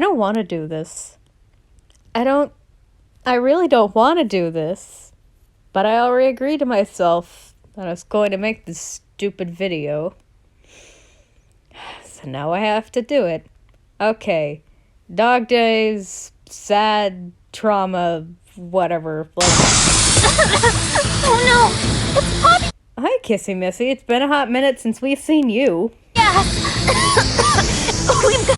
I don't want to do this. I really don't want to do this. But I already agreed to myself that I was going to make this stupid video. So now I have to do it. Okay. Dog days, sad, trauma, whatever. Oh no! It's Poppy! Hi, Kissy Missy. It's been a hot minute since we've seen you. We've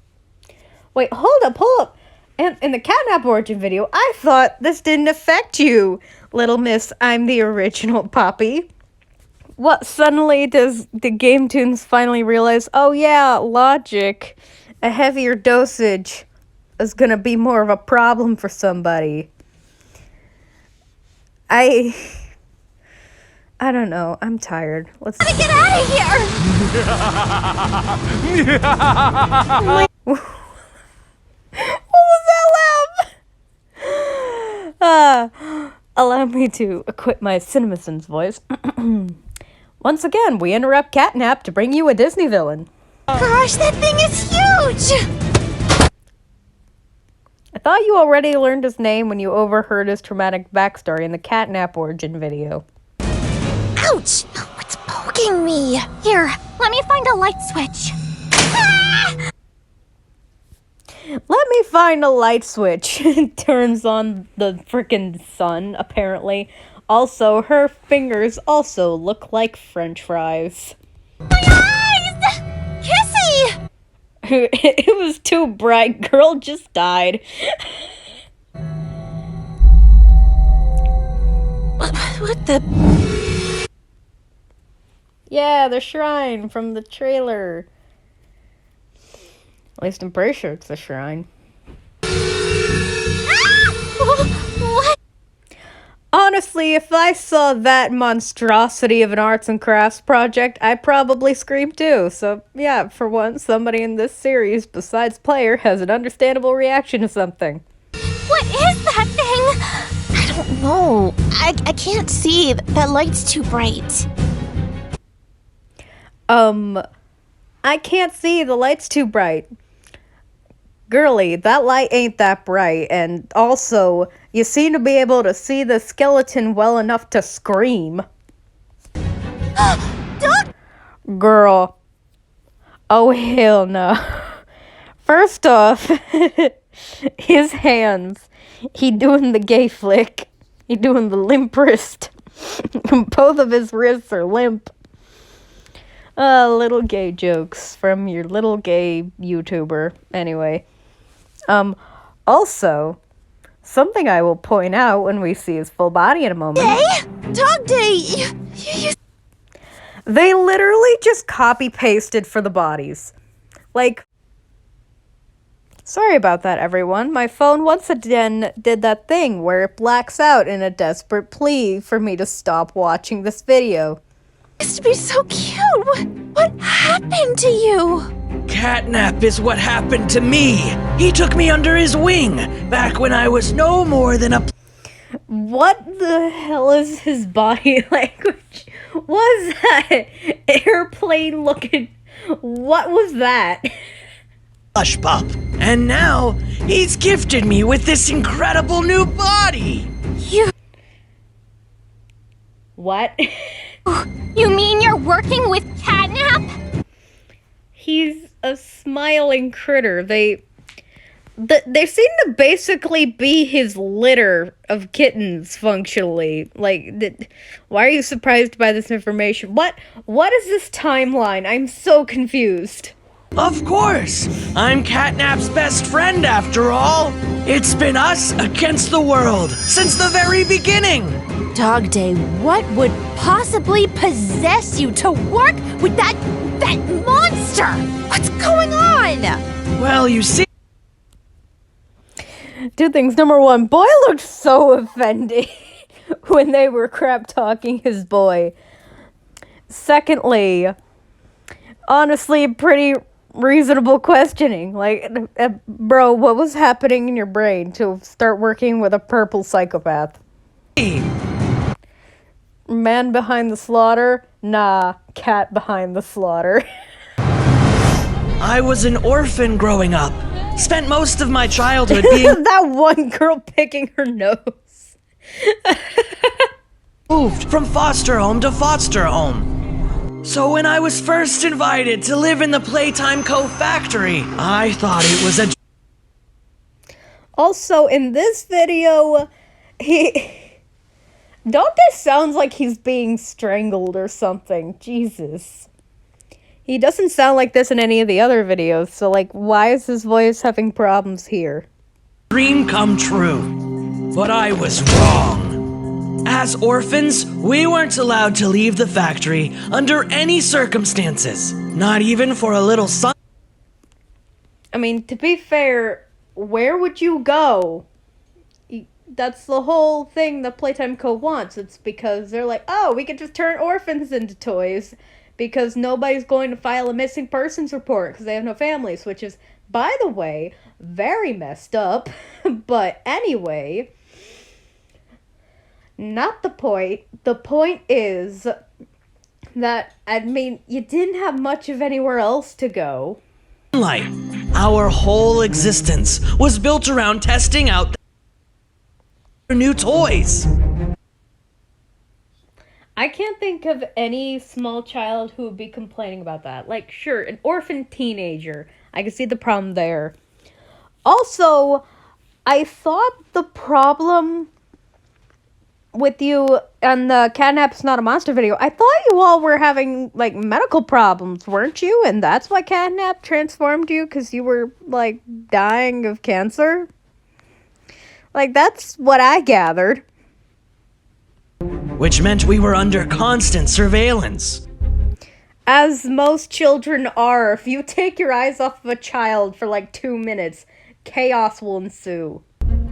Wait, hold up. And in the catnap origin video, I thought this didn't affect you, little miss. I'm the original Poppy. What, suddenly does the gametoons finally realize, oh yeah, logic, a heavier dosage is gonna be more of a problem for somebody. I don't know. I'm tired. Let's gotta get out of here! What was that laugh? Allow me to acquit my CinemaSins voice. Once again, we interrupt Catnap to bring you a Disney villain. Gosh, that thing is huge! I thought you already learned his name when you overheard his traumatic backstory in the Catnap origin video. Ouch! What's poking me? Here, let me find a light switch. Ah! Let me find a light switch. Turns on the frickin' sun, apparently. Also, her fingers also look like French fries. My eyes! Kissy! It was too bright. Girl just died. What the? Yeah, the shrine from the trailer. At least I'm pretty sure it's the shrine. What? Honestly, if I saw that monstrosity of an arts and crafts project, I'd probably scream too. So, yeah, for once, somebody in this series, besides player, has an understandable reaction to something. What is that thing? I don't know. I can't see. That light's too bright. I can't see. The light's too bright. Girly, that light ain't that bright, and also, you seem to be able to see the skeleton well enough to scream. Dog! Girl. Oh, hell no. First off, his hands. He doing the gay flick. He doing the limp wrist. Both of his wrists are limp. Little gay jokes from your little gay YouTuber. Anyway. Also, something I will point out when we see his full body in a moment. Day? Dog day! They literally just copy-pasted for the bodies. Like, sorry about that, everyone. My phone once again did that thing where it blacks out in a desperate plea for me to stop watching this video. Used to be so cute. What happened to you? Catnap is what happened to me. He took me under his wing back when I was no more than a... What the hell is his body language? Was that airplane looking? What was that? Hush pup. And now, he's gifted me with this incredible new body. What? You mean you're working with Catnap? He's a smiling critter. They seem to basically be his litter of kittens, functionally. Like, why are you surprised by this information? What is this timeline? I'm so confused. Of course! I'm Catnap's best friend, after all! It's been us against the world since the very beginning! Dog Day, what would possibly possess you to work with that monster? What's going on? Well, you see... Two things. Number one, boy looked so offended when they were crap talking his boy. Secondly, honestly, pretty reasonable questioning. Like, bro, what was happening in your brain to start working with a purple psychopath? Man behind the slaughter? Nah, cat behind the slaughter. I was an orphan growing up. spent most of my childhood being That one girl picking her nose. moved from foster home to foster home. So when I was first invited to live in the Playtime Co. factory, I thought it was a... Also, in this video, Don't this sounds like he's being strangled or something? Jesus. He doesn't sound like this in any of the other videos, so like, why is his voice having problems here? Dream come true. But I was wrong. As orphans, we weren't allowed to leave the factory under any circumstances. Not even for a little sun. I mean, to be fair, where would you go? That's the whole thing the Playtime Co. wants. It's because they're like, oh, we could just turn orphans into toys because nobody's going to file a missing persons report because they have no families, which is, by the way, very messed up. But anyway, not the point. The point is that, I mean, you didn't have much of anywhere else to go. Light. Our whole existence was built around testing out new toys. I can't think of any small child who would be complaining about that. Like, sure, an orphan teenager. I can see the problem there. Also, I thought the problem with you and the Catnap's Not a Monster video, I thought you all were having, like, medical problems, weren't you? And that's why Catnap transformed you, because you were, like, dying of cancer? Like, that's what I gathered. Which meant we were under constant surveillance. As most children are, if you take your eyes off of a child for like 2 minutes, chaos will ensue.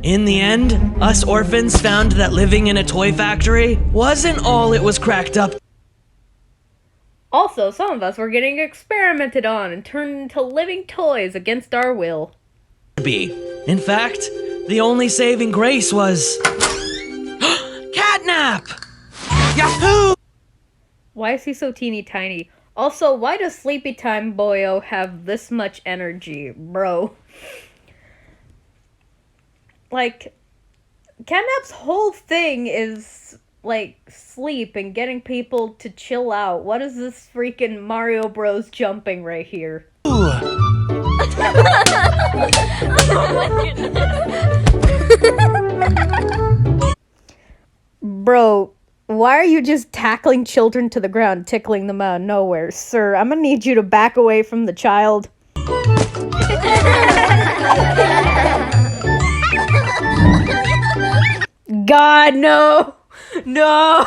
In the end, us orphans found that living in a toy factory wasn't all it was cracked up Also, some of us were getting experimented on and turned into living toys against our will. to be. In fact, the only saving grace was... Catnap! Yahoo! Why is he so teeny tiny? Also, why does Sleepy Time Boyo have this much energy, bro? Like, Catnap's whole thing is, like, sleep and getting people to chill out. What is this freaking Mario Bros jumping right here? Bro, why are you just tackling children to the ground, tickling them out of nowhere? Sir, I'm gonna need you to back away from the child. God, no! No!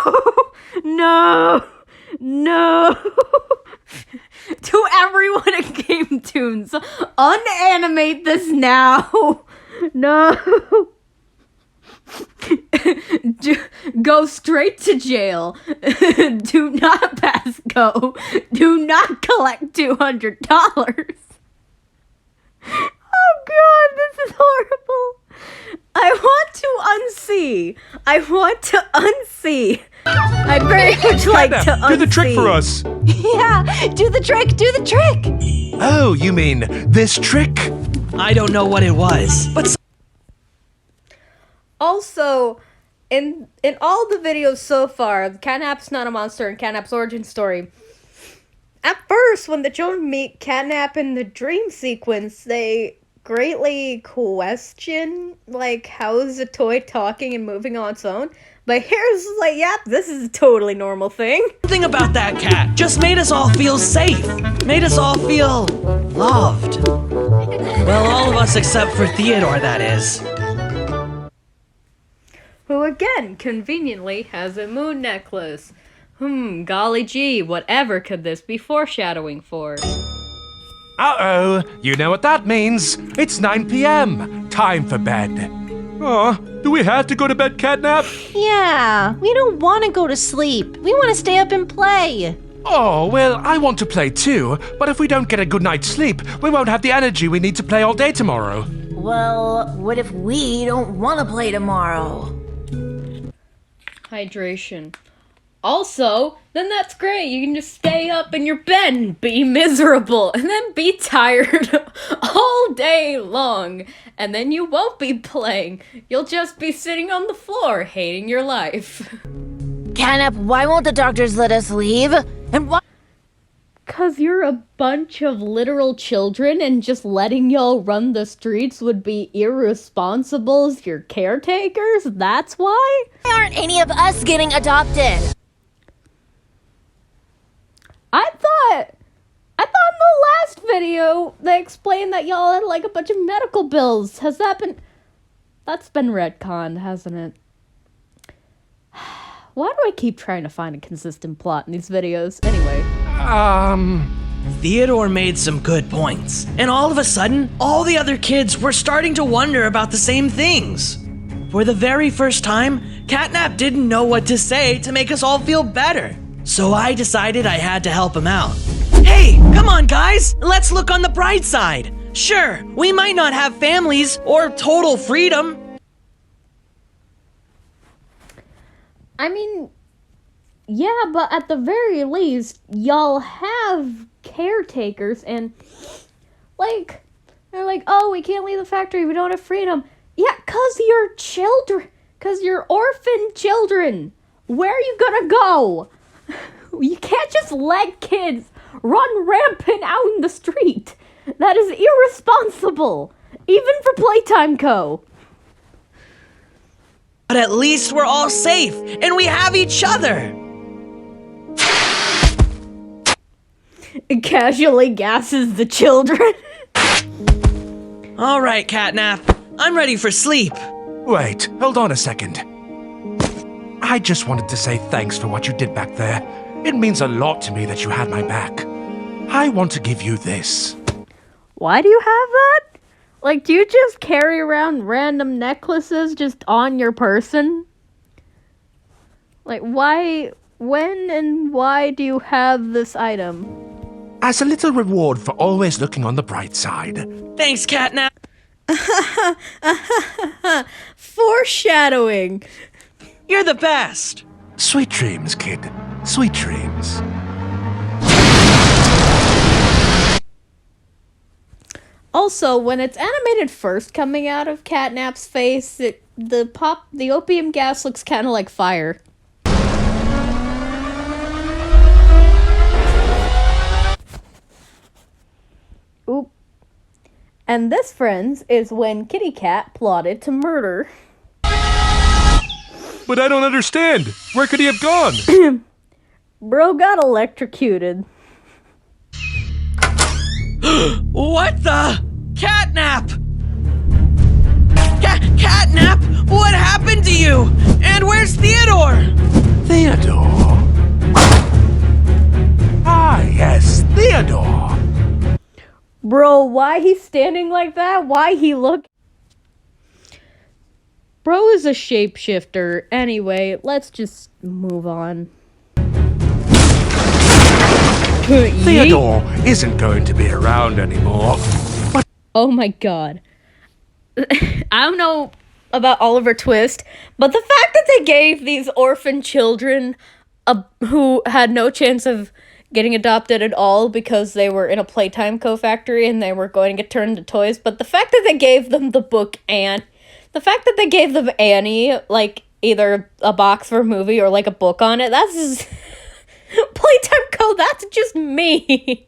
No! No! To everyone at gametoons, unanimate this now! No! Go straight to jail. Do not pass go. Do not collect $200. Oh god, this is horrible. I want to unsee. I want to unsee. I'd very much like to unsee. Do the trick for us. Yeah, do the trick. Oh, you mean this trick? I don't know what it was, but Also, in all the videos so far, Catnap's Not a Monster and Catnap's origin story, at first, when the children meet Catnap in the dream sequence, they greatly question, like, how is a toy talking and moving on its own? But here's, like, yep, this is a totally normal thing. something about that cat just made us all feel safe. Made us all feel loved. Well, all of us except for Theodore, that is. Who, again, conveniently has a moon necklace. Golly gee, whatever could this be foreshadowing for? Uh-oh, you know what that means. It's 9 p.m. Time for bed. Aw, do we have to go to bed, Catnap? Yeah, we don't want to go to sleep. We want to stay up and play. Oh, well, I want to play too, but if we don't get a good night's sleep, we won't have the energy we need to play all day tomorrow. Well, what if we don't want to play tomorrow? Hydration. Also, then that's great. You can just stay up in your bed and be miserable and then be tired all day long. And then you won't be playing. You'll just be sitting on the floor hating your life. Catnap, why won't the doctors let us leave? And why? 'Cause you're a bunch of literal children and just letting y'all run the streets would be irresponsible as your caretakers? That's why? Why aren't any of us getting adopted? I thought in the last video they explained that y'all had like a bunch of medical bills. That's been retconned, hasn't it? Why do I keep trying to find a consistent plot in these videos? Anyway. Theodore made some good points, and all of a sudden, all the other kids were starting to wonder about the same things. For the very first time, Catnap didn't know what to say to make us all feel better. So I decided I had to help him out. Hey, come on guys, let's look on the bright side. Sure, we might not have families or total freedom. I mean, yeah, but at the very least, y'all have caretakers and, like, they're like, oh, we can't leave the factory, we don't have freedom. Yeah, 'cause you're children, 'cause you're orphan children. Where are you gonna go? You can't just let kids run rampant out in the street. That is irresponsible, even for Playtime Co. But at least we're all safe, and we have each other. It casually gasses the children. All right, Catnap, I'm ready for sleep. Wait, hold on a second. I just wanted to say thanks for what you did back there. It means a lot to me that you had my back. I want to give you this. Why do you have that? Like, do you just carry around random necklaces just on your person? Like, why, when and why do you have this item? As a little reward for always looking on the bright side. Thanks, Catnap. Foreshadowing. You're the best. Sweet dreams, kid. Sweet dreams. Also, when it's animated first coming out of Catnap's face, the opium gas looks kind of like fire. Oop. And this, friends, is when Kitty Cat plotted to murder. But I don't understand. Where could he have gone? Bro got electrocuted. What the? Catnap! Catnap? What happened to you? And where's Theodore? Theodore. Ah, yes, Theodore. Bro, why he standing like that? Why he look? Bro is a shapeshifter. Anyway, let's just move on. Theodore isn't going to be around anymore. But Oh my god. I don't know about Oliver Twist, but the fact that they gave these orphan children who had no chance of getting adopted at all because they were in a Playtime Co factory and they were going to get turned into toys, but the fact that they gave them the book and the fact that they gave them Annie, like either a box for a movie or like a book on it, that's just Playtime Co, that's just me.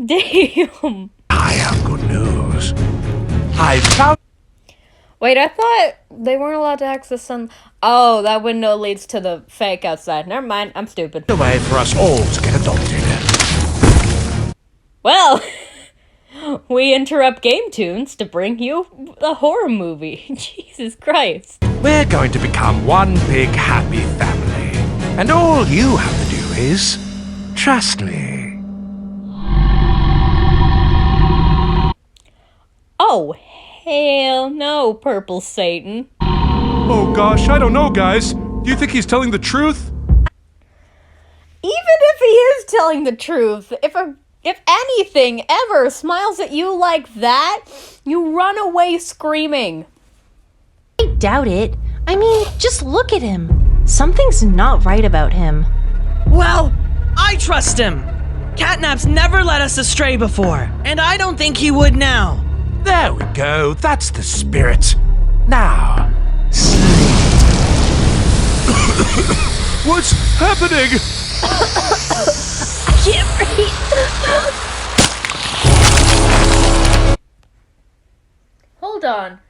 Damn. I have good news. I found Wait, I thought they weren't allowed to access some... Oh, that window leads to the fake outside. Never mind, I'm stupid. a way for us all to get adopted. Well, we interrupt gametoons to bring you a horror movie. Jesus Christ. We're going to become one big happy family. And all you have to do is trust me. Oh, hell no, Purple Satan. Oh gosh, I don't know, guys. Do you think he's telling the truth? Even if he is telling the truth, if anything ever smiles at you like that, you run away screaming. I doubt it. I mean, just look at him. Something's not right about him. Well, I trust him. Catnap's never led us astray before, and I don't think he would now. There we go. That's the spirit. Now, sleep. What's happening? I can't breathe. Hold on.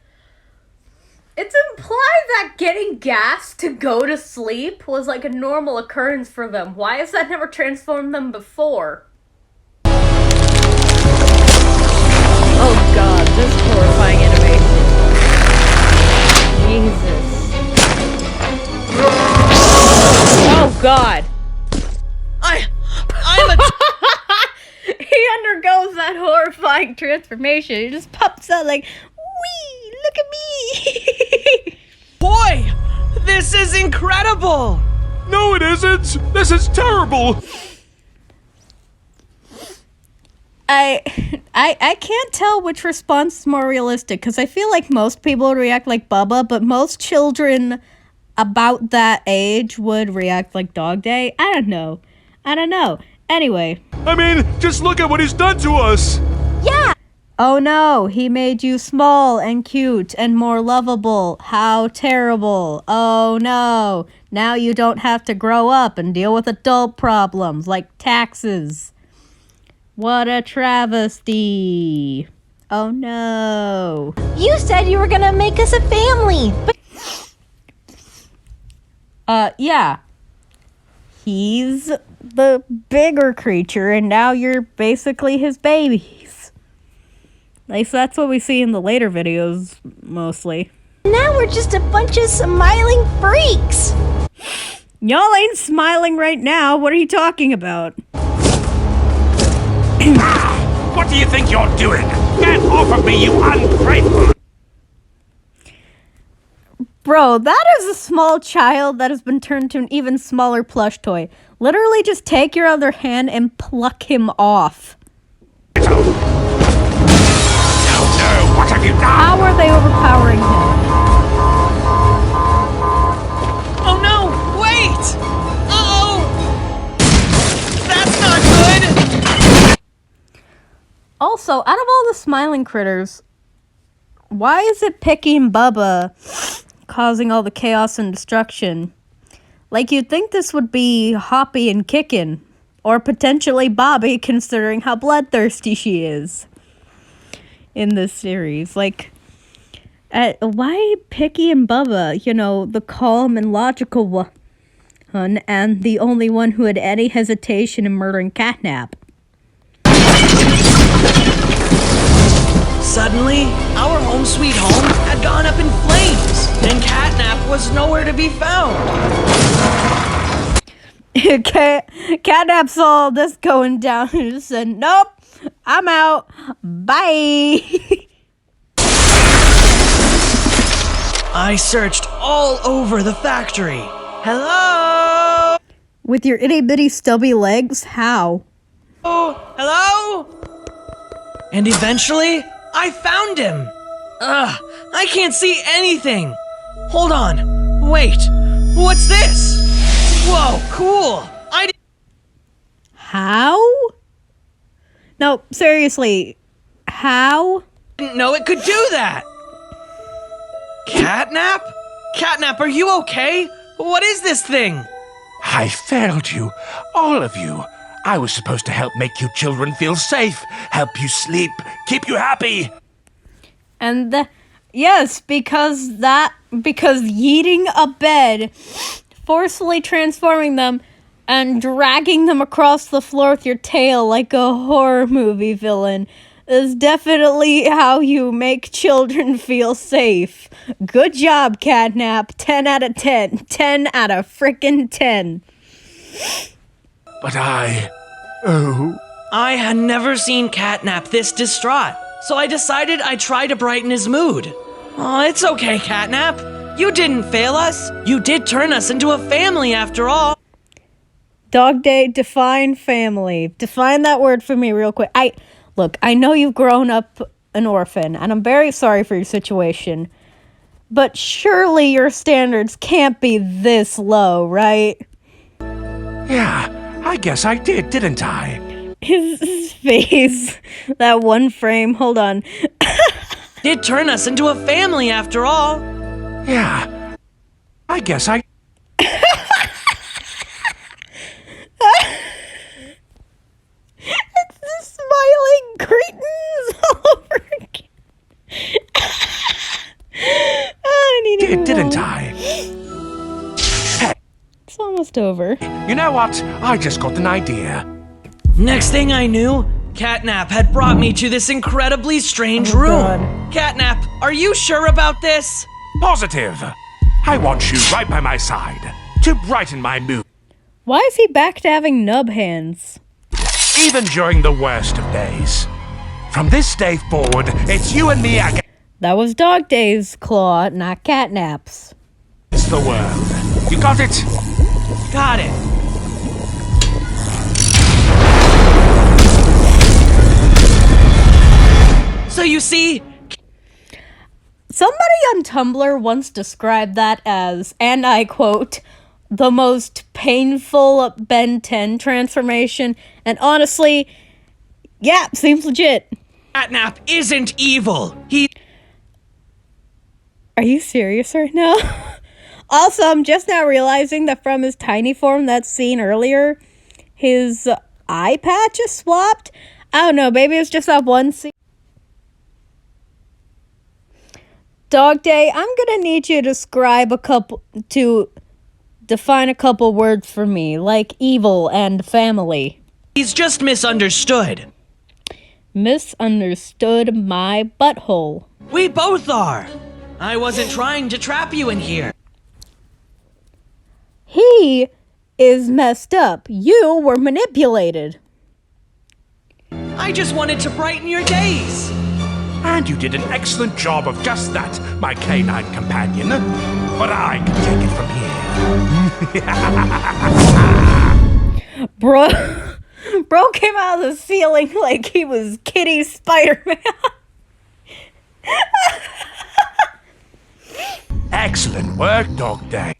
It's implied that getting gas to go to sleep was like a normal occurrence for them. Why has that never transformed them before? Oh god, this horrifying animation. Jesus. Oh god. I'm a He undergoes that horrifying transformation. He just pops out like, wee, look at me. boy! This is incredible! No, it isn't. This is terrible. I can't tell which response is more realistic, because I feel like most people would react like Bubba, but most children about that age would react like Dog Day. I don't know. Anyway. I mean, just look at what he's done to us. Yeah. Oh no, he made you small and cute and more lovable. How terrible. Oh no. Now you don't have to grow up and deal with adult problems like taxes. What a travesty. Oh no. You said you were gonna make us a family, but Yeah. He's the bigger creature, and now you're basically his babies. At least that's what we see in the later videos, mostly. now we're just a bunch of smiling freaks. Y'all ain't smiling right now. What are you talking about? What do you think you're doing? Get off of me, you ungrateful! Bro, that is a small child that has been turned to an even smaller plush toy. Literally just take your other hand and pluck him off. No, what have you done? How are they overpowering him? Oh no! Wait! Uh-oh! That's not good! Also, out of all the smiling critters, why is it Picky and Bubba causing all the chaos and destruction? Like, you'd think this would be Hoppy and Kickin', or potentially Bobby, considering how bloodthirsty she is in this series. Like, why Picky and Bubba? You know, the calm and logical one, and the only one who had any hesitation in murdering Catnap. Suddenly, our home sweet home had gone up in flames, and Catnap was nowhere to be found. Catnap saw this going down and just said, nope, I'm out. Bye. I searched all over the factory. Hello? With your itty bitty stubby legs? How? Oh, hello? And eventually, I found him. Ugh, I can't see anything. Hold on. Wait, what's this? Whoa, cool. How? No, seriously. How? Didn't know it could do that. Catnap? Catnap, are you okay? What is this thing? I failed you. All of you. I was supposed to help make you children feel safe, help you sleep, keep you happy. And yes, because yeeting a bed, forcefully transforming them, and dragging them across the floor with your tail like a horror movie villain is definitely how you make children feel safe. Good job, Catnap. 10 out of 10. 10 out of frickin' 10. But I had never seen Catnap this distraught, so I decided I'd try to brighten his mood. Oh, it's okay, Catnap. You didn't fail us. You did turn us into a family after all. Dog Day, define family. Define that word for me real quick. Look, I know you've grown up an orphan, and I'm very sorry for your situation. But surely your standards can't be this low, right? Yeah, I guess I didn't I? His face. That one frame. Hold on. Did turn us into a family after all. Yeah, I guess I... It's the smiling cretins all over again. I need to move Didn't on. I? It's almost over. You know what? I just got an idea. Next thing I knew, Catnap had brought me to this incredibly strange room. God. Catnap, are you sure about this? Positive. I want you right by my side to brighten my mood. Why is he back to having nub hands? Even during the worst of days. From this day forward, it's you and me against That was Dog Days, Claw, not Catnap's. the world. You got it? Got it. So you see, Somebody on Tumblr once described that as, and I quote, the most painful Ben 10 transformation, and honestly, yeah, seems legit. Catnap isn't evil. Are you serious right now? Also, I'm just now realizing that from his tiny form that scene earlier, his eye patch is swapped. I don't know, maybe it's just that one scene. Dog Day, I'm gonna need you to define a couple words for me, like evil and family. He's just misunderstood. Misunderstood my butthole. We both are. I wasn't trying to trap you in here. He is messed up. You were manipulated. I just wanted to brighten your days. And you did an excellent job of just that, my canine companion. But I can take it from here. Bro came out of the ceiling like he was Kitty Spider-Man. Excellent work, Dog Day.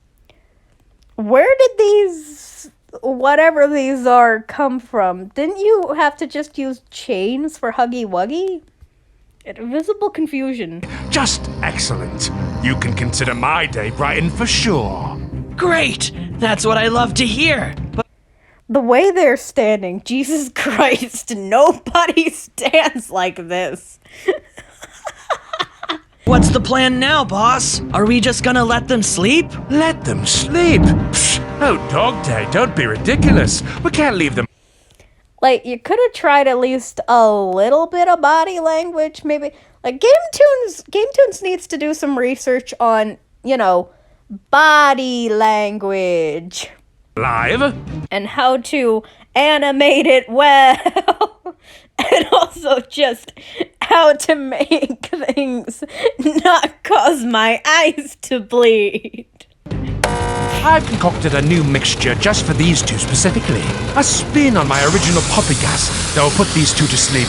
Where did these, whatever these are, come from? Didn't you have to just use chains for Huggy Wuggy? Invisible confusion. Just excellent. You can consider my day brightened for sure. Great. That's what I love to hear. But The way they're standing, Jesus Christ, nobody stands like this. what's the plan now, boss? Are we just gonna let them sleep? Let them sleep. Psh, oh, Dog Day, don't be ridiculous. We can't leave them. Like, you could have tried at least a little bit of body language, maybe. Like, GameToons needs to do some research on, body language. Live? And how to animate it well. And also just how to make things not cause my eyes to bleed. I've concocted a new mixture just for these two specifically. A spin on my original poppy gas that will put these two to sleep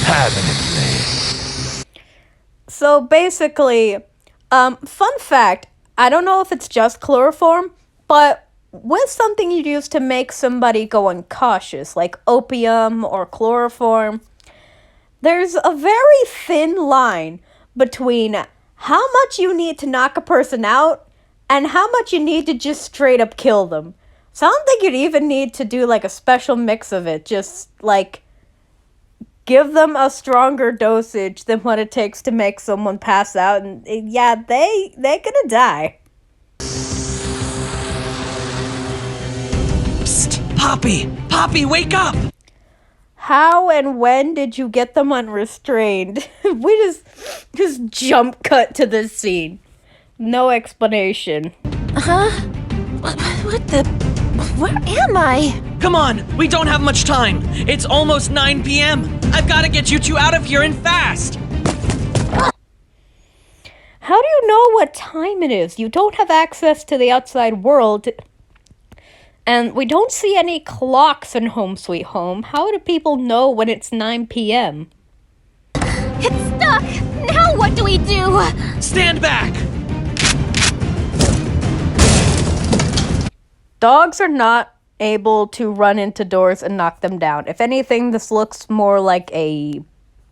permanently. So basically, fun fact, I don't know if it's just chloroform, but with something you'd use to make somebody go unconscious, like opium or chloroform, there's a very thin line between how much you need to knock a person out and how much you need to just straight up kill them. So I don't think you'd even need to do like a special mix of it. Just like give them a stronger dosage than what it takes to make someone pass out, and yeah, they're gonna die. Psst, Poppy, wake up! How and when did you get them unrestrained? We just jump cut to this scene. No explanation. Huh? What the? Where am I? Come on, we don't have much time. It's almost 9 p.m. I've got to get you two out of here and fast. How do you know what time it is? You don't have access to the outside world. And we don't see any clocks in Home Sweet Home. How do people know when it's 9 p.m.? It's stuck! Now what do we do? Stand back! Dogs are not able to run into doors and knock them down. If anything, this looks more like a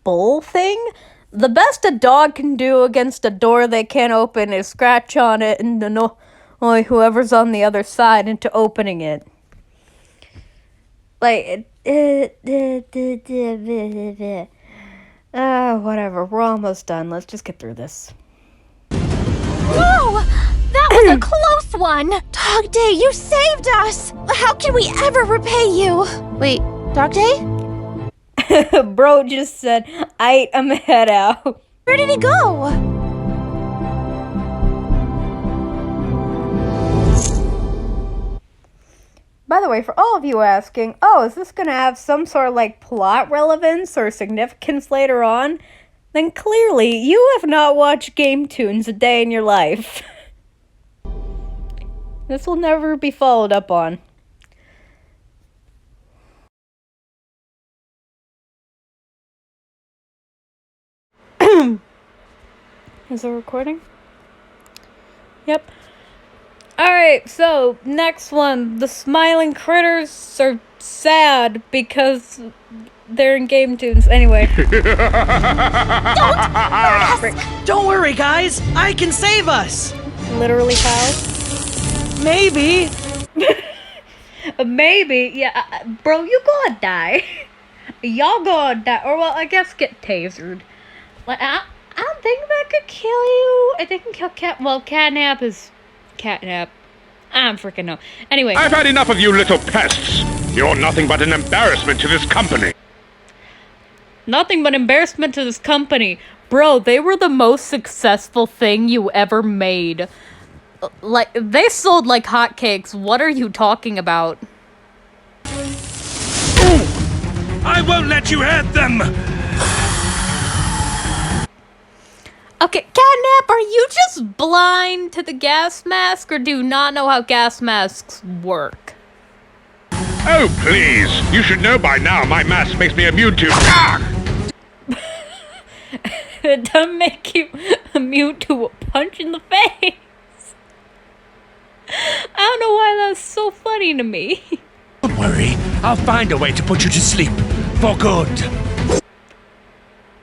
bull thing. The best a dog can do against a door they can't open is scratch on it and annoy whoever's on the other side into opening it. Like, whatever. We're almost done. Let's just get through this. Whoa! That was a close one! Dog Day, you saved us! How can we ever repay you? Wait, Dog Day? Bro just said, I'm head out. Where did he go? By the way, for all of you asking, oh, is this going to have some sort of like plot relevance or significance later on? Then clearly you have not watched gametoons a day in your life. This will never be followed up on. Is it recording? Yep. Alright, so next one. The smiling critters are sad because they're in gametoons. Anyway. Don't worry, guys. I can save us. Literally how? Maybe. Maybe. Yeah, bro, you gonna die. Y'all gonna die. Or, well, I guess get tasered. Like, I don't think that could kill you. I think it can kill catnap is catnap. I don't freaking know. Anyway. I've had enough of you little pests. You're nothing but an embarrassment to this company. Nothing but embarrassment to this company. Bro, they were the most successful thing you ever made. Like, they sold like hotcakes. What are you talking about? Ooh! I won't let you have them! Okay, Catnap, are you just blind to the gas mask or do you not know how gas masks work? Oh, please. You should know by now my mask makes me immune to... Ah! It doesn't make you immune to a punch in the face. I don't know why that's so funny to me. Don't worry, I'll find a way to put you to sleep. For good.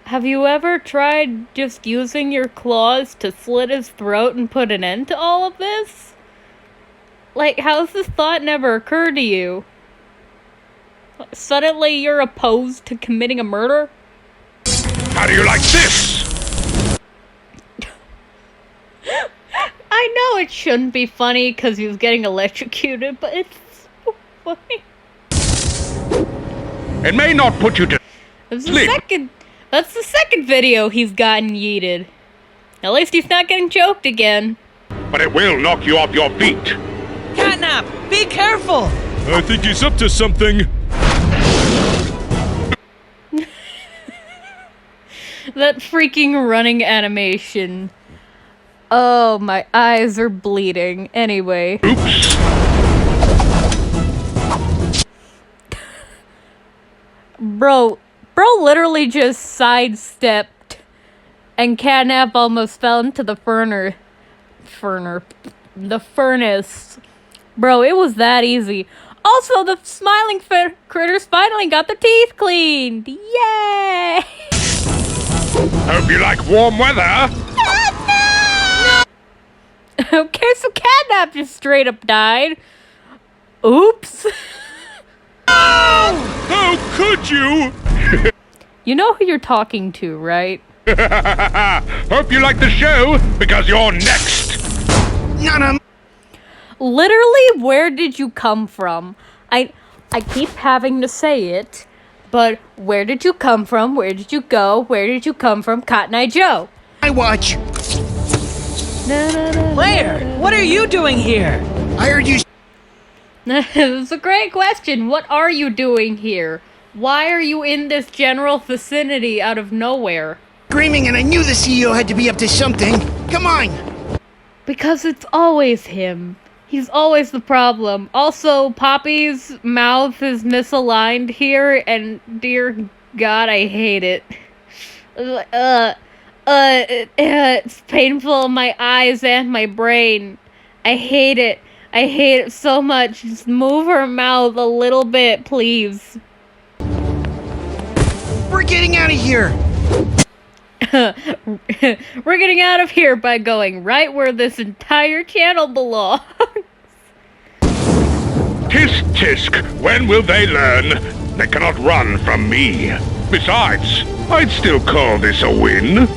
Have you ever tried just using your claws to slit his throat and put an end to all of this? Like, how's this thought never occurred to you? Suddenly you're opposed to committing a murder? How do you like this? I know it shouldn't be funny because he was getting electrocuted, but it's so funny. It may not put you to That's sleep. That's the second video he's gotten yeeted. At least he's not getting choked again. But it will knock you off your feet. Catnap, be careful. I think he's up to something. That freaking running animation. Oh, my eyes are bleeding. Anyway. Oops. Bro literally just sidestepped and Catnap almost fell into the furnace. Bro, it was that easy. Also, the smiling critters finally got their teeth cleaned. Yay! Hope you like warm weather. Okay, so Catnap just straight up died. Oops. How could you? You know who you're talking to, right? Hope you like the show, because you're next. Literally, where did you come from? I keep having to say it, but where did you come from? Where did you go? Where did you come from? Cotton Eye Joe. I watch. Claire, what are you doing here? I heard you. It's a great question. What are you doing here? Why are you in this general vicinity out of nowhere? Screaming, and I knew the CEO had to be up to something. Come on. Because it's always him. He's always the problem. Also, Poppy's mouth is misaligned here, and dear God, I hate it. It's painful in my eyes and my brain. I hate it. I hate it so much. Just move her mouth a little bit, please. We're getting out of here. We're getting out of here by going right where this entire channel belongs. Tisk tisk, when will they learn? They cannot run from me. Besides, I'd still call this a win.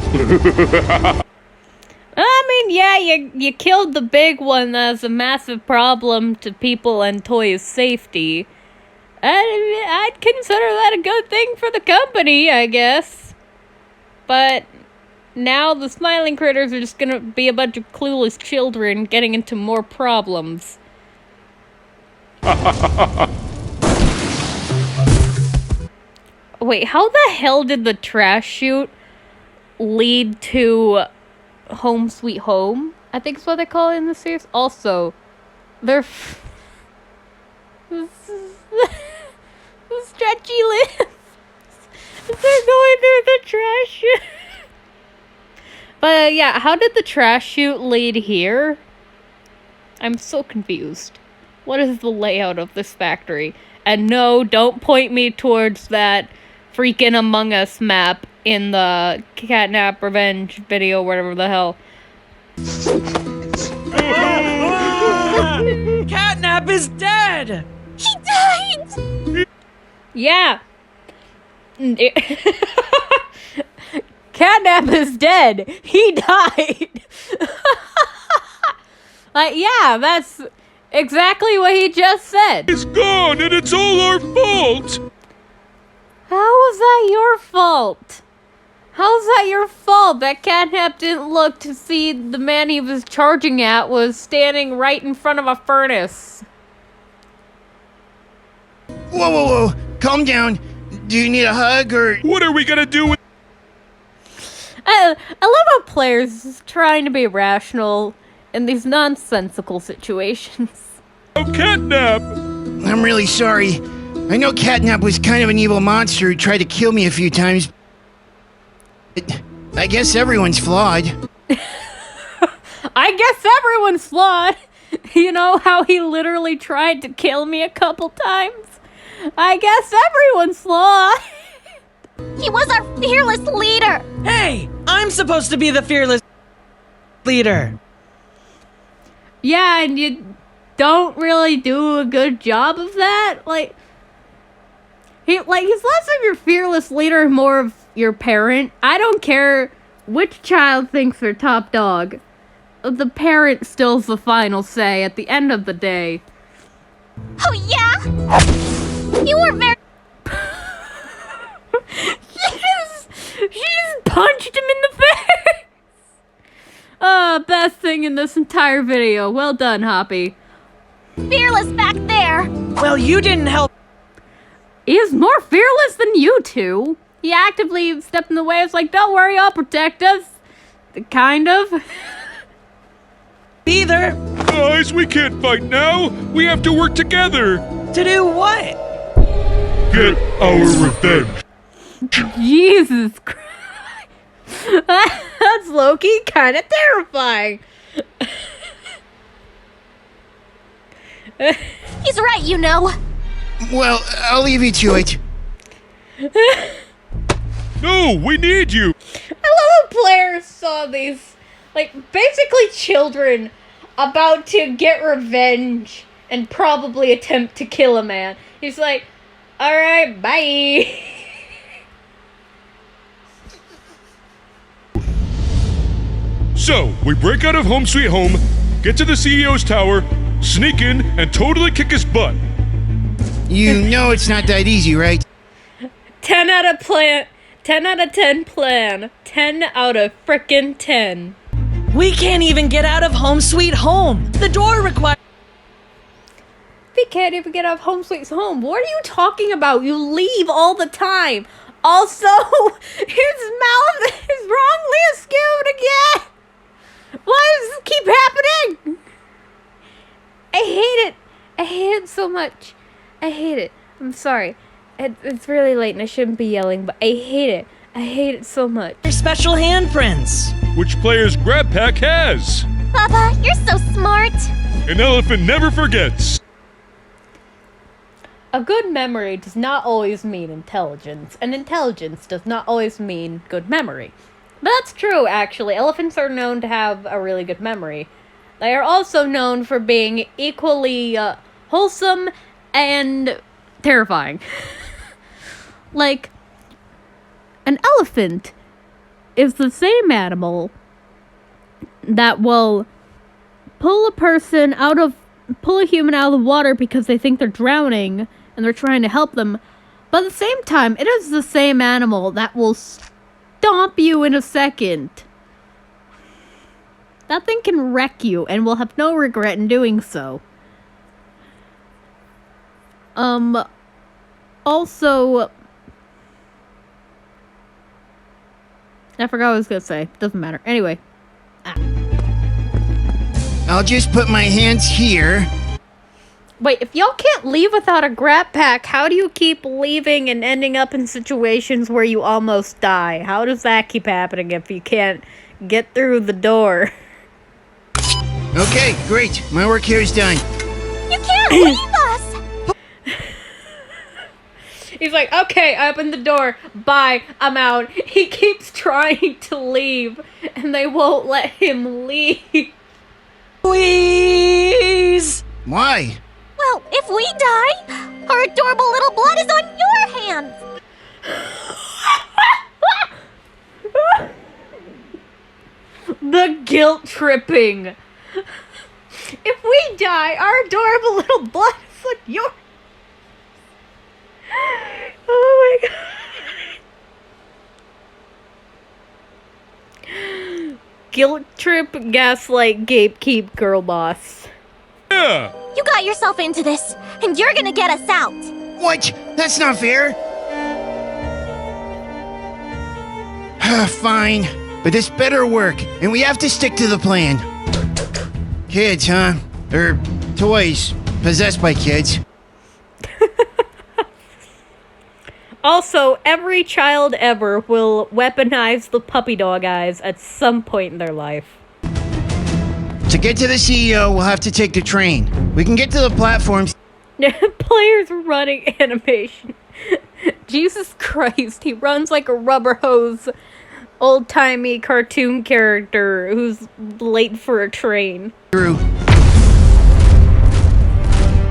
I mean, yeah, you killed the big one that's a massive problem to people and toys' safety. I'd consider that a good thing for the company, I guess. But now the smiling critters are just gonna be a bunch of clueless children getting into more problems. Wait, how the hell did the trash chute lead to Home Sweet Home? I think is what they call it in the series. Also, they're the stretchy lips. They're going through the trash chute. But yeah, how did the trash chute lead here? I'm so confused. What is the layout of this factory? And no, don't point me towards that freaking Among Us map in the Catnap Revenge video, whatever the hell. Catnap is dead! He died! Yeah. Catnap is dead. He died. Yeah, that's exactly what he just said. It's gone and it's all our fault! How was that your fault? How's that your fault that Catnap didn't look to see the man he was charging at was standing right in front of a furnace? Whoa, whoa, whoa. Calm down. Do you need a hug or... What are we gonna do with... I love how players is trying to be rational in these nonsensical situations. Oh, Catnap! I'm really sorry. I know Catnap was kind of an evil monster who tried to kill me a few times. But I guess everyone's flawed. I guess everyone's flawed. You know how he literally tried to kill me a couple times? I guess everyone's flawed. He was our fearless leader! Hey, I'm supposed to be the fearless leader. Yeah, and you don't really do a good job of that. He's less of your fearless leader and more of your parent. I don't care which child thinks they're top dog. The parent still's the final say at the end of the day. Oh yeah? You were very... She just punched him in the face! Best thing in this entire video. Well done, Hoppy. fearless back there! Well, you didn't help. He is more fearless than you two. He actively stepped in the way. It's like, don't worry, I'll protect us. Kind of. Either. Guys, we can't fight now. We have to work together. To do what? Get our revenge. Jesus Christ. That's low-key kind of terrifying. He's right, you know. Well, I'll leave you to it. No, we need you. I love how players saw these, like, basically children about to get revenge and probably attempt to kill a man. He's like, alright, bye. So, we break out of Home Sweet Home, get to the CEO's tower, sneak in, and totally kick his butt. You know it's not that easy, right? 10 out of 10 plan. 10 out of frickin' 10. We can't even get out of Home Sweet Home. The door requires. We can't even get out of Home Sweet Home. What are you talking about? You leave all the time. Also, his mouth is wrongly askewed again. Why does this keep happening? I hate it. I hate it so much. I hate it. I'm sorry. It's really late and I shouldn't be yelling, but I hate it. I hate it so much. Your special handprints. Which player's grab pack has? Papa, you're so smart. An elephant never forgets. A good memory does not always mean intelligence, and intelligence does not always mean good memory. But that's true, actually. Elephants are known to have a really good memory. They are also known for being equally wholesome and terrifying. Like, an elephant is the same animal that will pull a human out of the water because they think they're drowning and they're trying to help them. But at the same time, it is the same animal that will stomp you in a second. That thing can wreck you and will have no regret in doing so. Also, I forgot what I was gonna say. Doesn't matter. Anyway. I'll just put my hands here. Wait, if y'all can't leave without a grab pack, how do you keep leaving and ending up in situations where you almost die? How does that keep happening if you can't get through the door? Okay, great. My work here is done. You can't leave us! He's like, okay, I opened the door. Bye, I'm out. He keeps trying to leave, and they won't let him leave. Please! Why? Well, if we die, our adorable little blood is on your hands! The guilt tripping. If we die, our adorable little blood is on your... Oh my god. Guilt trip, gaslight, gatekeep, girl boss. Yeah. You got yourself into this, and you're gonna get us out! What? That's not fair. Fine, but this better work, and we have to stick to the plan. Kids, huh? Or toys possessed by kids. Also, every child ever will weaponize the puppy dog eyes at some point in their life. To get to the CEO, we'll have to take the train. We can get to the platforms. Players running animation. Jesus Christ, he runs like a rubber hose, old-timey cartoon character who's late for a train. Through.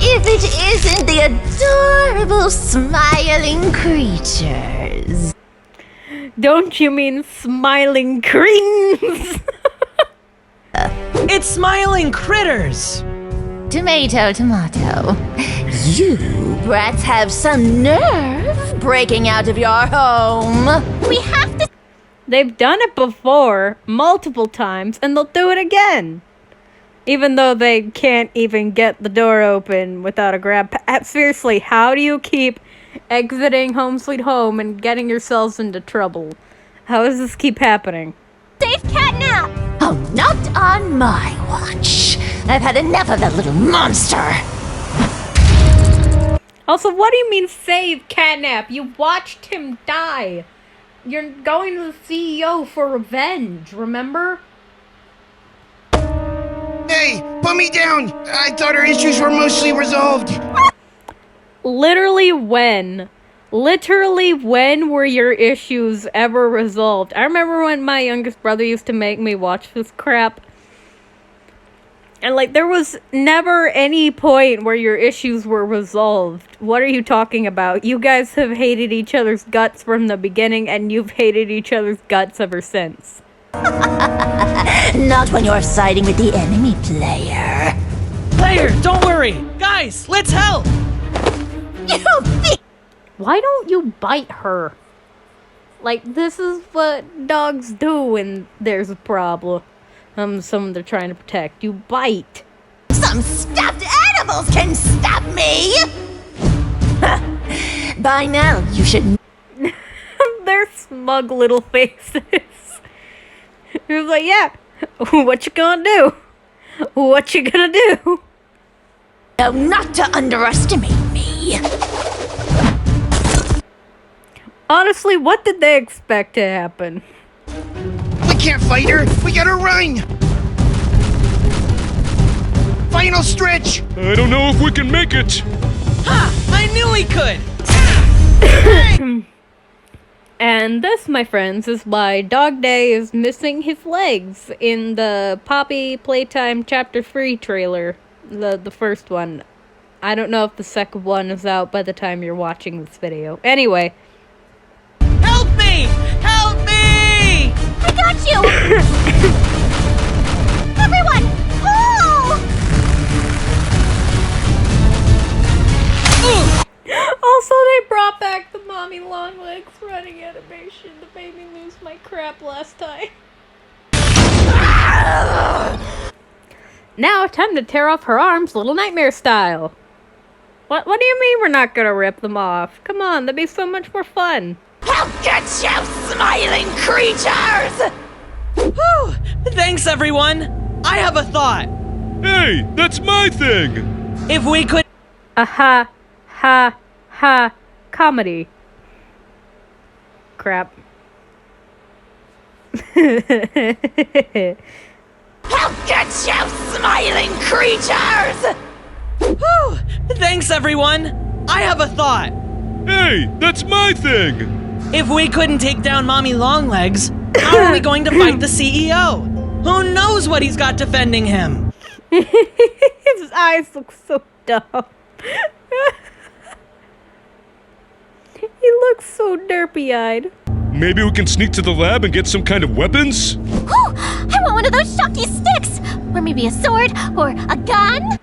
If it isn't the adorable smiling creatures. Don't you mean smiling creams? It's smiling critters! Tomato, tomato. You brats have some nerve breaking out of your home. We have to... They've done it before, multiple times, and they'll do it again. Even though they can't even get the door open without a grab pack. Seriously, how do you keep exiting Home Sweet Home and getting yourselves into trouble? How does this keep happening? Save Catnap! Oh, not on my watch. I've had enough of that little monster. Also, what do you mean save Catnap? You watched him die. You're going to the CEO for revenge, remember? Hey, put me down! I thought our issues were mostly resolved. Literally when? Literally when were your issues ever resolved? I remember when my youngest brother used to make me watch this crap. And, like, there was never any point where your issues were resolved. What are you talking about? You guys have hated each other's guts from the beginning, and you've hated each other's guts ever since. Not when you're siding with the enemy player. Player, don't worry! Guys, let's help! Why don't you bite her? Like, this is what dogs do when there's a problem. Someone they're trying to protect. You bite. Some stuffed animals can stop me! By now, you should... Their smug little faces. He was like, yeah, what you gonna do? What you gonna do? know not to underestimate me. Honestly, what did they expect to happen? We can't fight her. We gotta run. final stretch! I don't know if we can make it. Ha! I knew we could! And this, my friends, is why Dog Day is missing his legs in the Poppy Playtime Chapter 3 trailer. The first one. I don't know if the second one is out by the time you're watching this video. Anyway. Help me! Help me! I got you! Everyone, pull! Also, they brought back the mommy long legs running animation that made me lose my crap last time. Now, time to tear off her arms, Little Nightmare style. What do you mean we're not gonna rip them off? Come on, that'd be so much more fun. I'll get you, smiling creatures! Whew! Thanks, everyone! I have a thought! Hey, that's my thing. If we could... Ha, comedy. Crap. I'll get you, smiling creatures! Whew! Thanks, everyone! I have a thought! Hey, that's my thing. If we couldn't take down Mommy Longlegs, how are we going to fight the CEO? Who knows what he's got defending him? His eyes look so dumb. He looks so derpy-eyed. Maybe we can sneak to the lab and get some kind of weapons? Oh, I want one of those shocky sticks! Or maybe a sword, or a gun?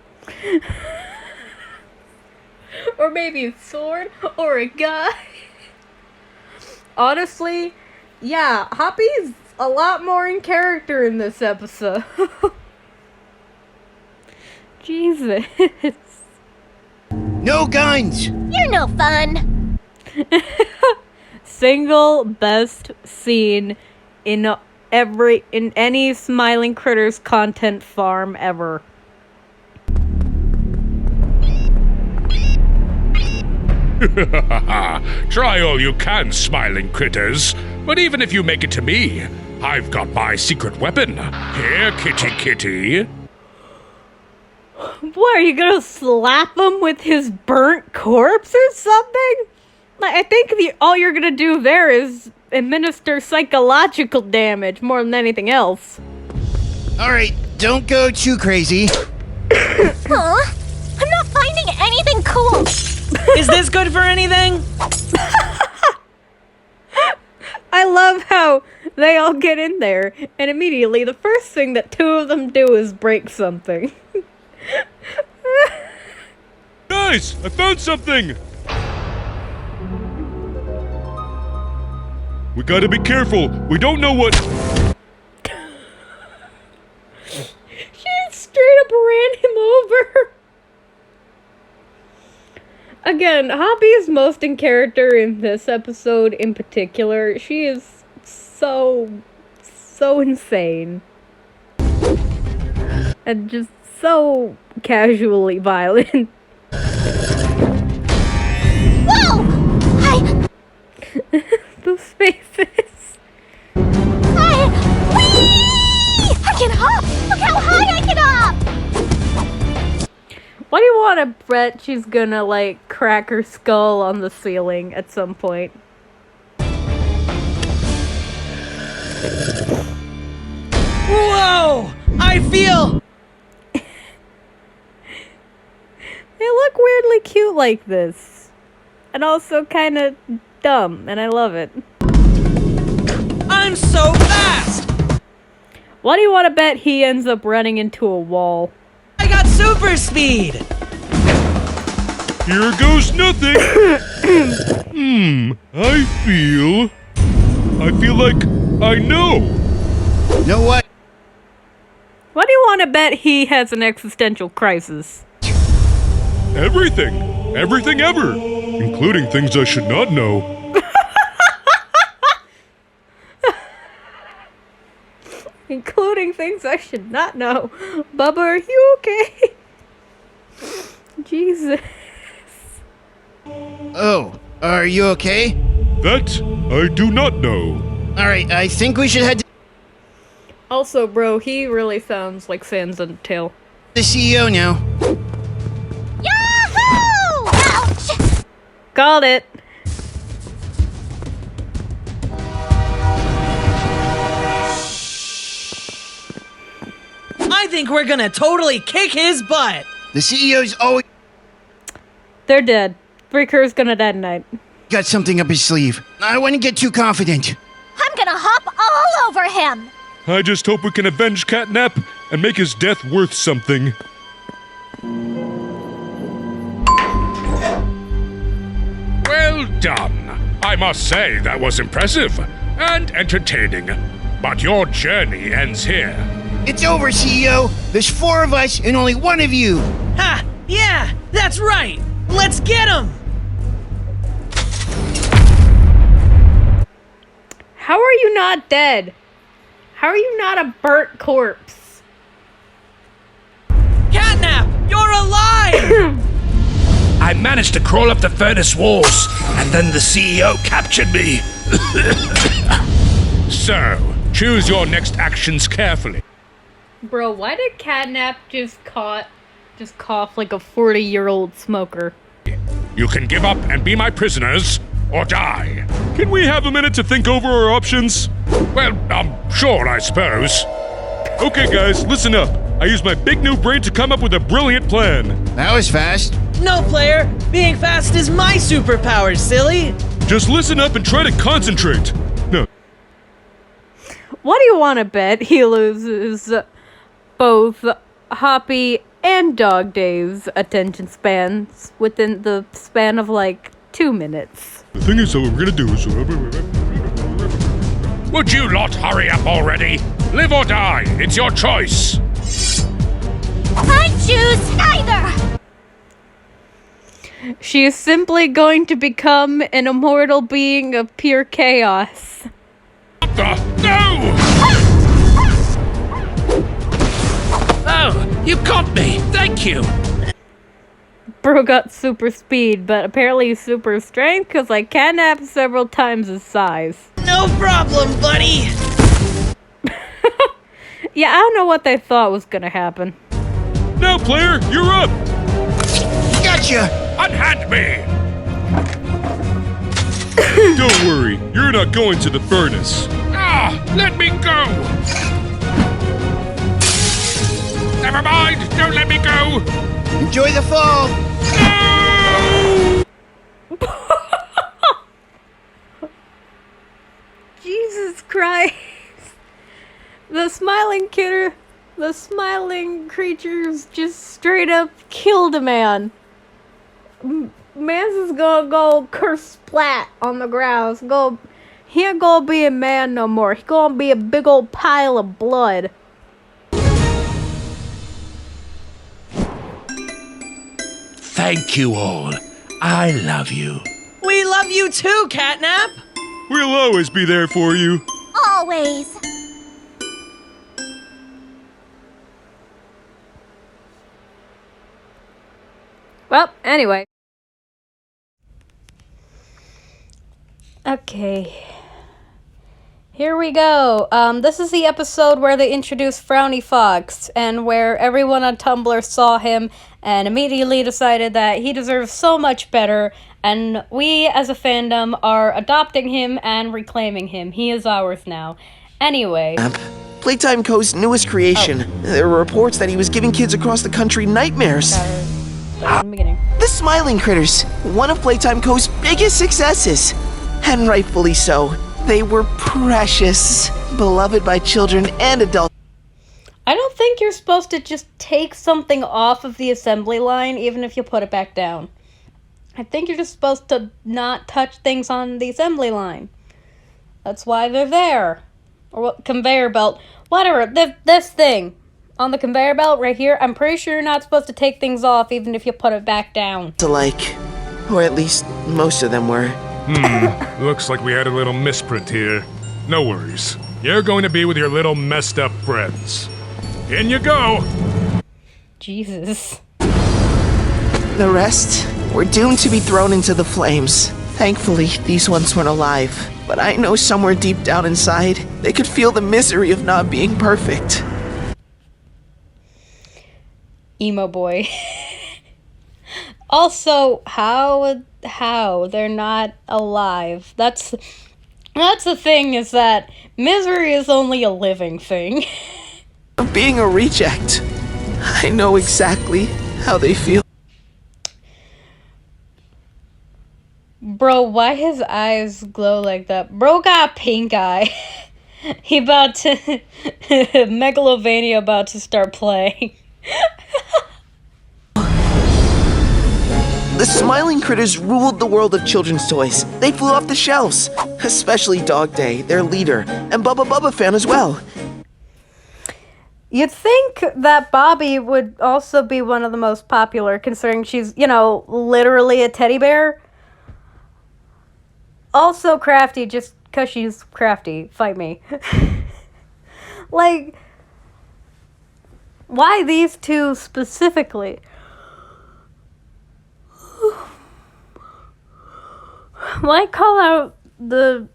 Or maybe a sword, or a gun. Honestly, yeah, Hoppy's a lot more in character in this episode. Jesus. No guns! You're no fun! Single best scene in any Smiling Critters content farm ever. Try all you can, smiling critters. But even if you make it to me, I've got my secret weapon. Here, kitty kitty. What, are you gonna slap him with his burnt corpse or something? Like, I think all you're gonna do there is administer psychological damage more than anything else. Alright, don't go too crazy. Huh? I'm not finding anything cool! Is this good for anything? I love how they all get in there, and immediately the first thing that two of them do is break something. Guys, I found something! We gotta be careful. We don't know what... She straight up ran him over. Again, Hoppy is most in character in this episode in particular. She is so insane. And just so casually violent. Whoa! Those faces. Whee! I can hop! Look how high I can hop! Why do you want to bet she's gonna, like, crack her skull on the ceiling at some point? Whoa! I feel... They look weirdly cute like this. And also kind of dumb, and I love it. I'm so fast! Why do you want to bet he ends up running into a wall? I got super speed! Here goes nothing. I feel like I know. Know what? Why do you want to bet he has an existential crisis? Everything. Everything ever. Including things I should not know. Including things I should not know. Bubba, are you okay? Jesus. Oh, are you okay? That I do not know. Alright, I think we should head to... Also, bro, he really sounds like Sans and Tail. The CEO now. Yahoo! Ouch! Called it. I think we're gonna totally kick his butt. The CEO's always They're dead. Freaker's gonna die tonight. got something up his sleeve. I wouldn't get too confident. I'm gonna hop all over him! I just hope we can avenge Catnap and make his death worth something. Well done. I must say that was impressive and entertaining. But your journey ends here. It's over, CEO. There's 4 of us and only 1 of you. Ha! Yeah, that's right. Let's get him. How are you not dead? How are you not a burnt corpse? Catnap, you're alive! I managed to crawl up the furnace walls, and then the CEO captured me. So, choose your next actions carefully. Bro, why did Catnap just cough like a 40-year-old smoker? You can give up and be my prisoners, or die. Can we have a minute to think over our options? Well, sure, I suppose. Okay, guys, listen up. I used my big new brain to come up with a brilliant plan. That was fast. No, player. Being fast is my superpower, silly. Just listen up and try to concentrate. No. What do you want to bet he loses both Hoppy and Dog Dave's attention spans within the span of like 2 minutes? The thing is, what we're gonna do is... Would you lot hurry up already? Live or die, it's your choice. I choose neither! She is simply going to become an immortal being of pure chaos. What the? No! Oh, you caught me. Thank you. Bro got super speed, but apparently super strength because I catnapped several times his size. No problem, buddy. Yeah, I don't know what they thought was gonna happen. Now, player, you're up! Gotcha! Unhand me! Don't worry, you're not going to the furnace. Ah, let me go! Never mind, don't let me go! Enjoy the fall! No! Jesus Christ. The smiling creatures just straight up killed a man. Man's is gonna go kersplat on the ground. He ain't gonna be a man no more. He gonna be a big old pile of blood. Thank you all. I love you. We love you too, Catnap. We'll always be there for you. Always. Well, anyway. Okay. Here we go. This is the episode where they introduced Frowny Fox, and where everyone on Tumblr saw him and immediately decided that he deserves so much better, and we as a fandom are adopting him and reclaiming him. He is ours now. Anyway. Playtime Co.'s newest creation. There were reports that he was giving kids across the country nightmares. Start from the beginning. The Smiling Critters, one of Playtime Co.'s biggest successes. And rightfully so. They were precious, beloved by children and adults. I don't think you're supposed to just take something off of the assembly line, even if you put it back down. I think you're just supposed to not touch things on the assembly line. That's why they're there. Or what, conveyor belt. Whatever, this thing. On the conveyor belt right here, I'm pretty sure you're not supposed to take things off, even if you put it back down. Alike. Or at least most of them were. Looks like we had a little misprint here. No worries. You're going to be with your little messed up friends. In you go! Jesus. The rest were doomed to be thrown into the flames. Thankfully, these ones weren't alive. But I know somewhere deep down inside, they could feel the misery of not being perfect. emo boy. Also, how they're not alive. That's the thing, is that misery is only a living thing. Being a reject, I know exactly how they feel. Bro, why his eyes glow like that? Bro got pink eye. He about to Megalovania about to start playing. The smiling critters ruled the world of children's toys. They flew off the shelves, especially Dog Day, their leader, and Bubba Bubba fan as well. You'd think that Bobby would also be one of the most popular, considering she's, literally a teddy bear. Also crafty, just because she's crafty. Fight me. Like, why these two specifically? Why call out the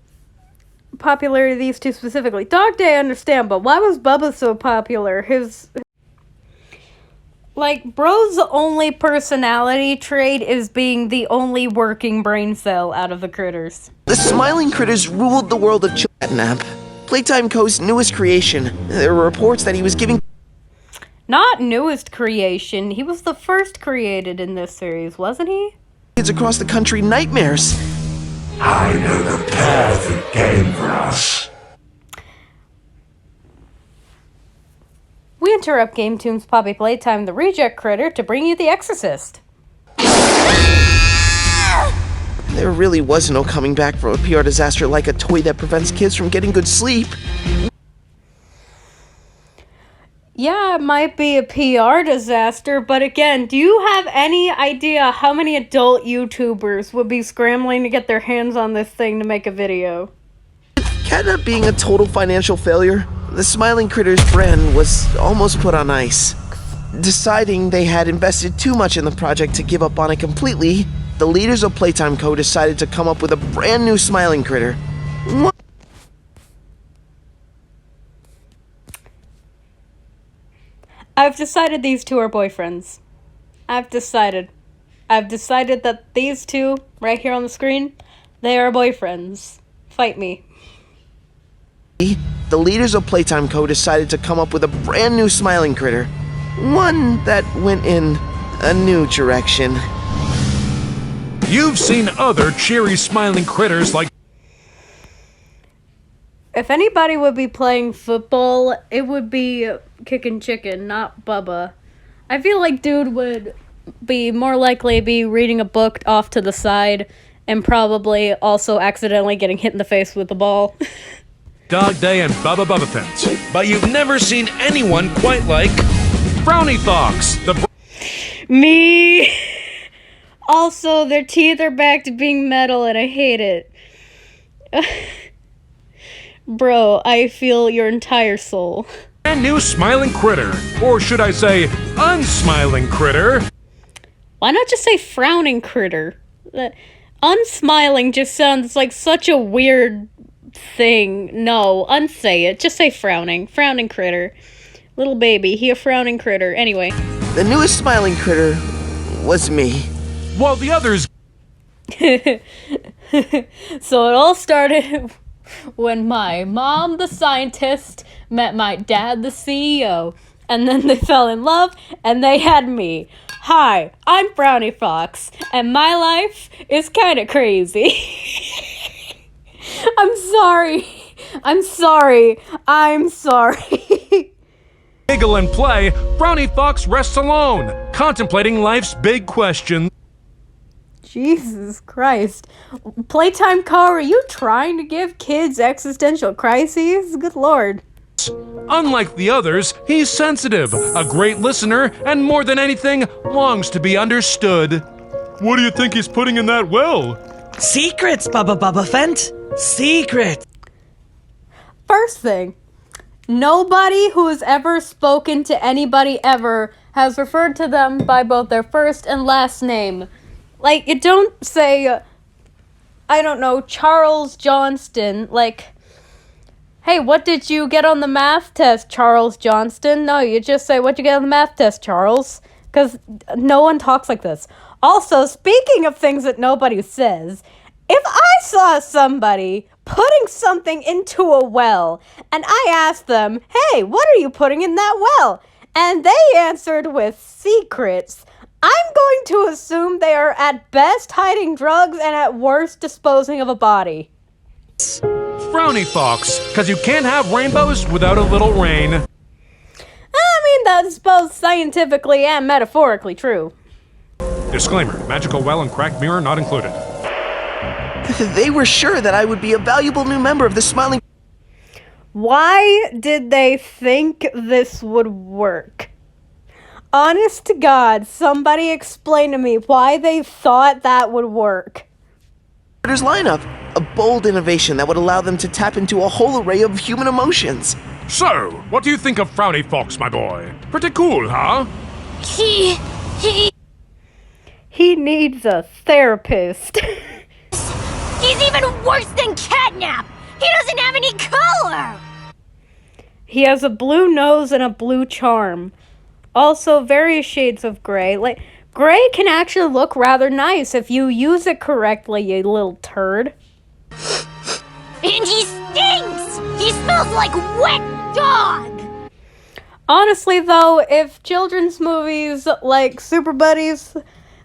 popularity of these two specifically? Dog Day I understand, but why was Bubba so popular? Bro's only personality trait is being the only working brain cell out of the critters. The smiling critters ruled the world of Catnap, Playtime Co.'s newest creation. There were reports that he was giving Not newest creation. He was the first created in this series, wasn't he? kids across the country nightmares. I know the perfect game for us. We interrupt gametoons Poppy Playtime, the reject critter, to bring you The Exorcist. There really was no coming back from a PR disaster like a toy that prevents kids from getting good sleep. Yeah, it might be a PR disaster, but again, do you have any idea how many adult YouTubers would be scrambling to get their hands on this thing to make a video? Catnap being a total financial failure, the Smiling Critters brand was almost put on ice. Deciding they had invested too much in the project to give up on it completely, the leaders of Playtime Co. decided to come up with a brand new Smiling Critter. I've decided these two are boyfriends. I've decided that these two, right here on the screen, they are boyfriends. Fight me. The leaders of Playtime Co. decided to come up with a brand new Smiling Critter. One that went in a new direction. You've seen other cheery smiling critters like... If anybody would be playing football, it would be Kickin' Chicken, not Bubba. I feel like dude would be more likely to be reading a book off to the side and probably also accidentally getting hit in the face with the ball. Dog Day and Bubba Bubba Fence. But you've never seen anyone quite like... Brownie Fox, the... Me! Also, their teeth are back to being metal and I hate it. Bro, I feel your entire soul. Brand new smiling critter. Or should I say, unsmiling critter? Why not just say frowning critter? Unsmiling just sounds like such a weird thing. No, unsay it. Just say frowning. Frowning critter. Little baby, he a frowning critter. Anyway. The newest Smiling Critter was me. While the others... So it all started when my mom, the scientist, met my dad, the CEO. And then they fell in love, and they had me. Hi, I'm Brownie Fox, and my life is kind of crazy. I'm sorry. I'm sorry. I'm sorry. Giggle and play, Brownie Fox rests alone, contemplating life's big questions. Jesus Christ. Playtime Co, are you trying to give kids existential crises? Good lord. Unlike the others, he's sensitive, a great listener, and more than anything, longs to be understood. What do you think he's putting in that well? Secrets, Bubba Bubba Fent. Secrets. First thing, nobody who has ever spoken to anybody ever has referred to them by both their first and last name. Like, it don't say, I don't know, Charles Johnston, like, hey, what did you get on the math test, Charles Johnston? No, you just say, what'd you get on the math test, Charles? because no one talks like this. Also, speaking of things that nobody says, if I saw somebody putting something into a well, and I asked them, hey, what are you putting in that well? And they answered with secrets, I'm going to assume they are at best hiding drugs and at worst disposing of a body. Frowny Fox, because you can't have rainbows without a little rain. I mean, that's both scientifically and metaphorically true. Disclaimer, magical well and cracked mirror not included. They were sure that I would be a valuable new member of the Smiling... Why did they think this would work? Honest to God, somebody explain to me why they thought that would work. Critters lineup. A bold innovation that would allow them to tap into a whole array of human emotions. So, what do you think of Frowny Fox, my boy? Pretty cool, huh? He needs a therapist. He's even worse than Catnap! He doesn't have any color! He has a blue nose and a blue charm. Also, various shades of gray. Like, gray can actually look rather nice if you use it correctly, you little turd. And he stinks! He smells like wet dog! Honestly, though, if children's movies like Super Buddies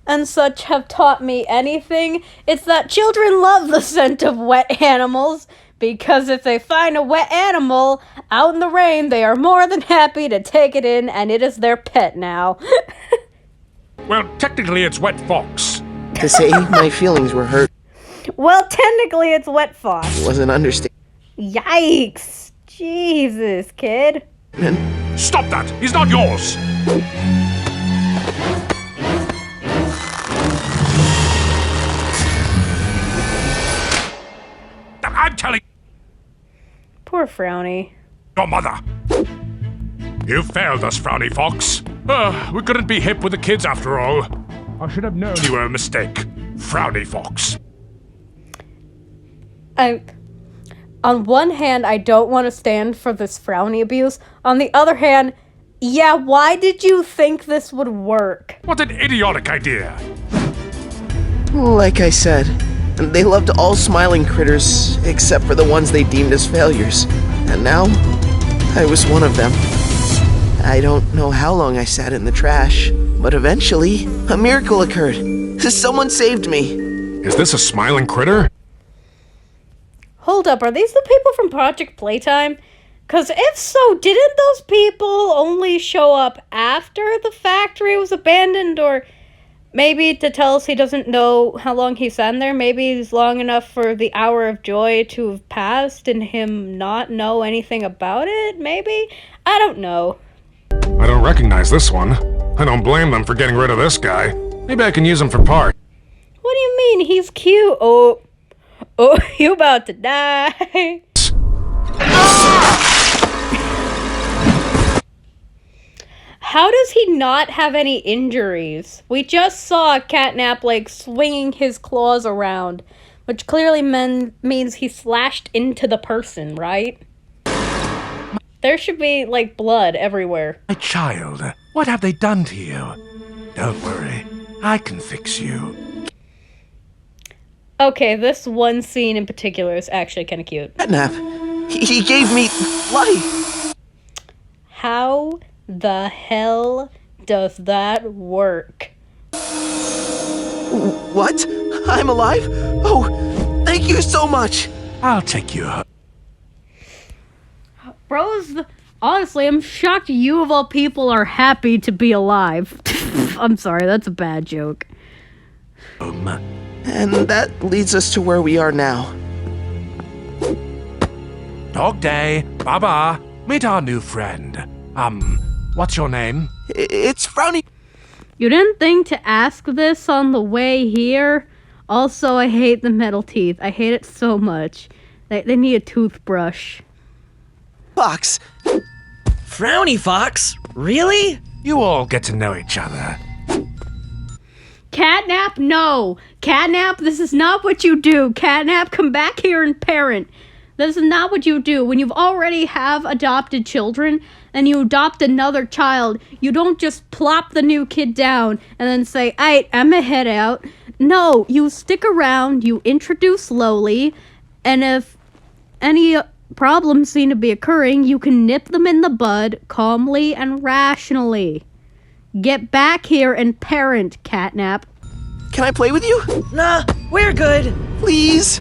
and such have taught me anything, it's that children love the scent of wet animals, because if they find a wet animal out in the rain, they are more than happy to take it in, and it is their pet now. Well, technically it's Wet Fox. To say my feelings were hurt Well, technically it's Wet Fox. was an understatement. Yikes. Jesus, kid. Stop that! He's not yours! I'm telling Poor Frowny. your mother. You failed us, Frowny Fox. We couldn't be hip with the kids after all. I should have known you were a mistake. Frowny Fox. On one hand, I don't want to stand for this Frowny abuse. On the other hand, yeah, why did you think this would work? What an idiotic idea. Like I said, they loved all smiling critters except for the ones they deemed as failures. And now, I was one of them. I don't know how long I sat in the trash, but eventually, a miracle occurred. Someone saved me. Is this a smiling critter? Hold up, are these the people from Project Playtime? Because if so, didn't those people only show up after the factory was abandoned? Or maybe to tell us he doesn't know how long he's been there? Maybe it's long enough for the hour of joy to have passed and him not know anything about it? Maybe? I don't know. I don't recognize this one. I don't blame them for getting rid of this guy. Maybe I can use him for parts. What do you mean? He's cute. Oh, you about to die. How does he not have any injuries? We just saw Catnap, like, swinging his claws around, which clearly means he slashed into the person, right? There should be, like, blood everywhere. My child, what have they done to you? Don't worry, I can fix you. Okay, this one scene in particular is actually kind of cute. Catnap, he gave me life. How the hell does that work? What? I'm alive? Oh, thank you so much. I'll take you home. Bros, honestly, I'm shocked you of all people are happy to be alive. I'm sorry, that's a bad joke. And that leads us to where we are now. Dog day, Baba. Meet our new friend. What's your name? It's Frowny. You didn't think to ask this on the way here? Also, I hate the metal teeth. I hate it so much. They need a toothbrush. Fox. Frowny Fox? Really? You all get to know each other. Catnap, no. Catnap, this is not what you do. Catnap, come back here and parent. This is not what you do. When you've already have adopted children and you adopt another child, you don't just plop the new kid down and then say, "Aight, I'm a head out." No, you stick around, you introduce slowly, and if any problems seem to be occurring, you can nip them in the bud calmly and rationally. Get back here and parent, Catnap. Can I play with you? Nah, we're good. Please?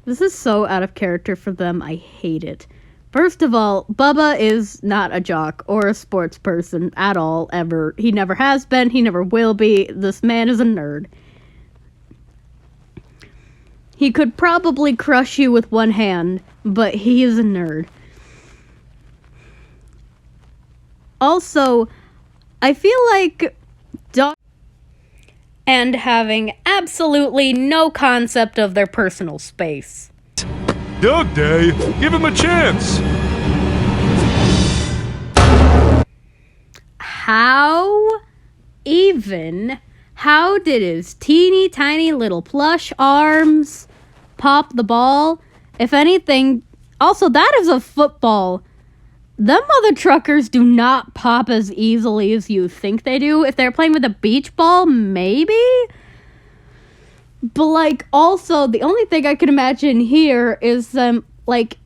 This is so out of character for them, I hate it. First of all, Bubba is not a jock or a sports person at all, ever. He never has been, he never will be. This man is a nerd. He could probably crush you with one hand, but he is a nerd. Also, I feel like and having absolutely no concept of their personal space. Dog Day, give him a chance. How did his teeny tiny little plush arms pop the ball? If anything, also that is a football. Them other truckers do not pop as easily as you think they do. If they're playing with a beach ball, maybe? But, like, also, the only thing I can imagine here is them, like,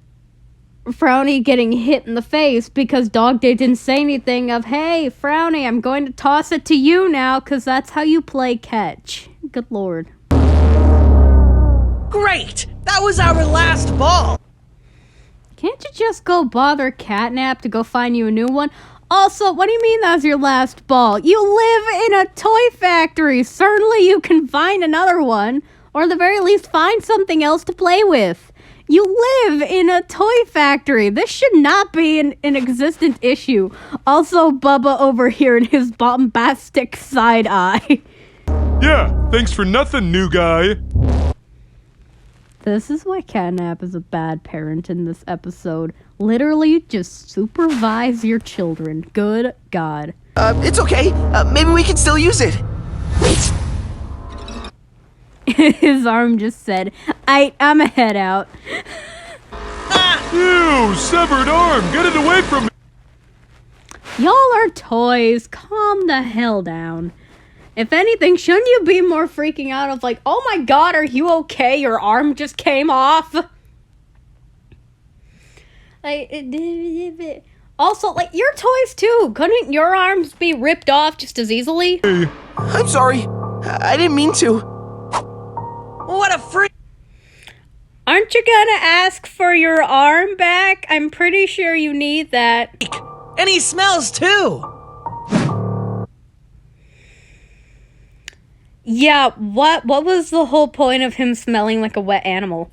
Frowny getting hit in the face because Dog Day didn't say anything of, "Hey, Frowny, I'm going to toss it to you now because that's how you play catch." Good lord. Great! That was our last ball! Can't you just go bother Catnap to go find you a new one? Also, what do you mean that's your last ball? You live in a toy factory. Certainly you can find another one. Or at the very least, find something else to play with. You live in a toy factory. This should not be an existent issue. Also, Bubba over here in his bombastic side eye. Yeah, thanks for nothing, new guy. This is why Catnap is a bad parent in this episode. Literally, just supervise your children. Good God. It's okay. Maybe we can still use it. His arm just said, I'm a head out. Ew, severed arm. Get it away from me. Y'all are toys. Calm the hell down. If anything, shouldn't you be more freaking out of like, "Oh my God, are you okay? Your arm just came off." Like, also, like, your toys too. Couldn't your arms be ripped off just as easily? I'm sorry. I didn't mean to. What a freak! Aren't you gonna ask for your arm back? I'm pretty sure you need that. And he smells too! Yeah, what was the whole point of him smelling like a wet animal?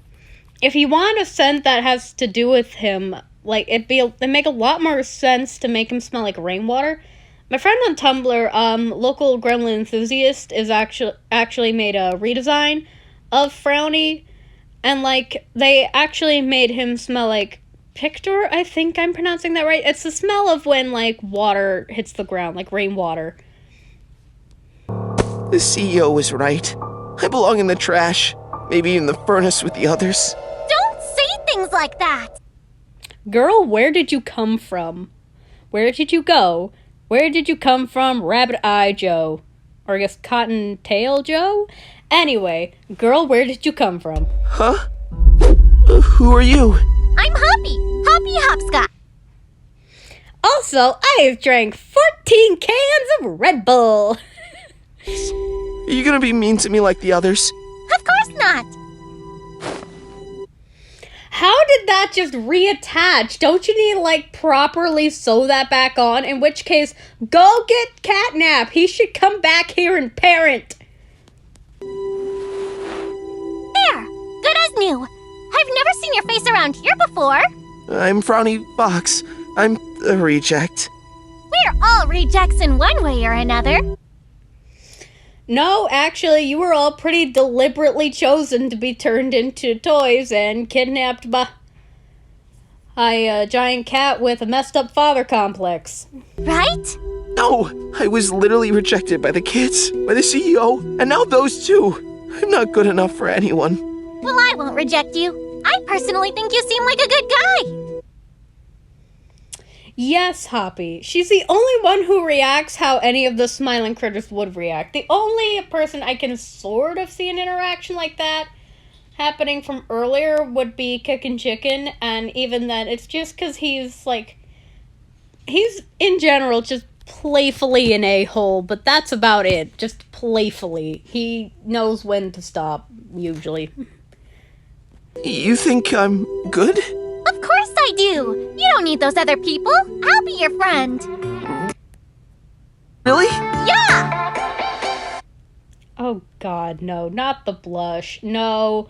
If you want a scent that has to do with him, like, it'd make a lot more sense to make him smell like rainwater. My friend on Tumblr, local gremlin enthusiast, is actually made a redesign of Frowny, and, like, they actually made him smell like Pictor, I think I'm pronouncing that right. It's the smell of when, like, water hits the ground, like rainwater. The CEO was right. I belong in the trash. Maybe in the furnace with the others. Don't say things like that! Girl, where did you come from? Where did you go? Where did you come from, Rabbit Eye Joe? Or I guess Cottontail Joe? Anyway, girl, where did you come from? Huh? Who are you? I'm Hoppy Hopscotch. Also, I have drank 14 cans of Red Bull. Are you gonna be mean to me like the others? Of course not. How did that just reattach? Don't you need to, like, properly sew that back on? In which case, go get Catnap. He should come back here and parent. There, good as new. I've never seen your face around here before. I'm Frowny Fox. I'm a reject. We're all rejects in one way or another. No, actually, you were all pretty deliberately chosen to be turned into toys and kidnapped by a giant cat with a messed up father complex. Right? No, I was literally rejected by the kids, by the CEO, and now those two. I'm not good enough for anyone. Well, I won't reject you. personally think you seem like a good guy. Yes, Hoppy. She's the only one who reacts how any of the smiling critters would react. The only person I can sort of see an interaction like that happening from earlier would be Kickin' Chicken, and even then, it's just because he's in general just playfully an a-hole, but that's about it. Just playfully. He knows when to stop, usually. You think I'm good? Of course I do. You don't need those other people. I'll be your friend. Really? Yeah! Oh god, no, not the blush. No,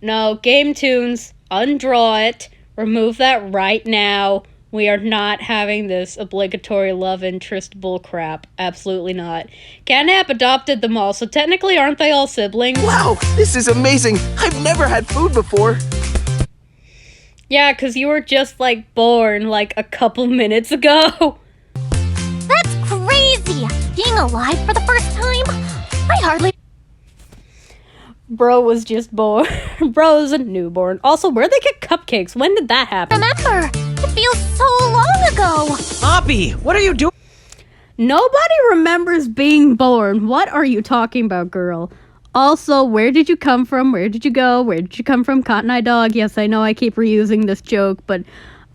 gametoons, undraw it. Remove that right now. We are not having this obligatory love interest bullcrap. Absolutely not. Catnap adopted them all, so technically aren't they all siblings? Wow, this is amazing. I've never had food before. Yeah, because you were just, born, a couple minutes ago. That's crazy! Being alive for the first time? I hardly... Bro was just born. Bro is a newborn. Also, where'd they get cupcakes? When did that happen? remember. It feels so long ago. Hoppy, what are you doing? Nobody remembers being born. What are you talking about, girl? Also, where did you come from? Where did you go? Where did you come from, Cotton Eye Dog? Yes, I know I keep reusing this joke, but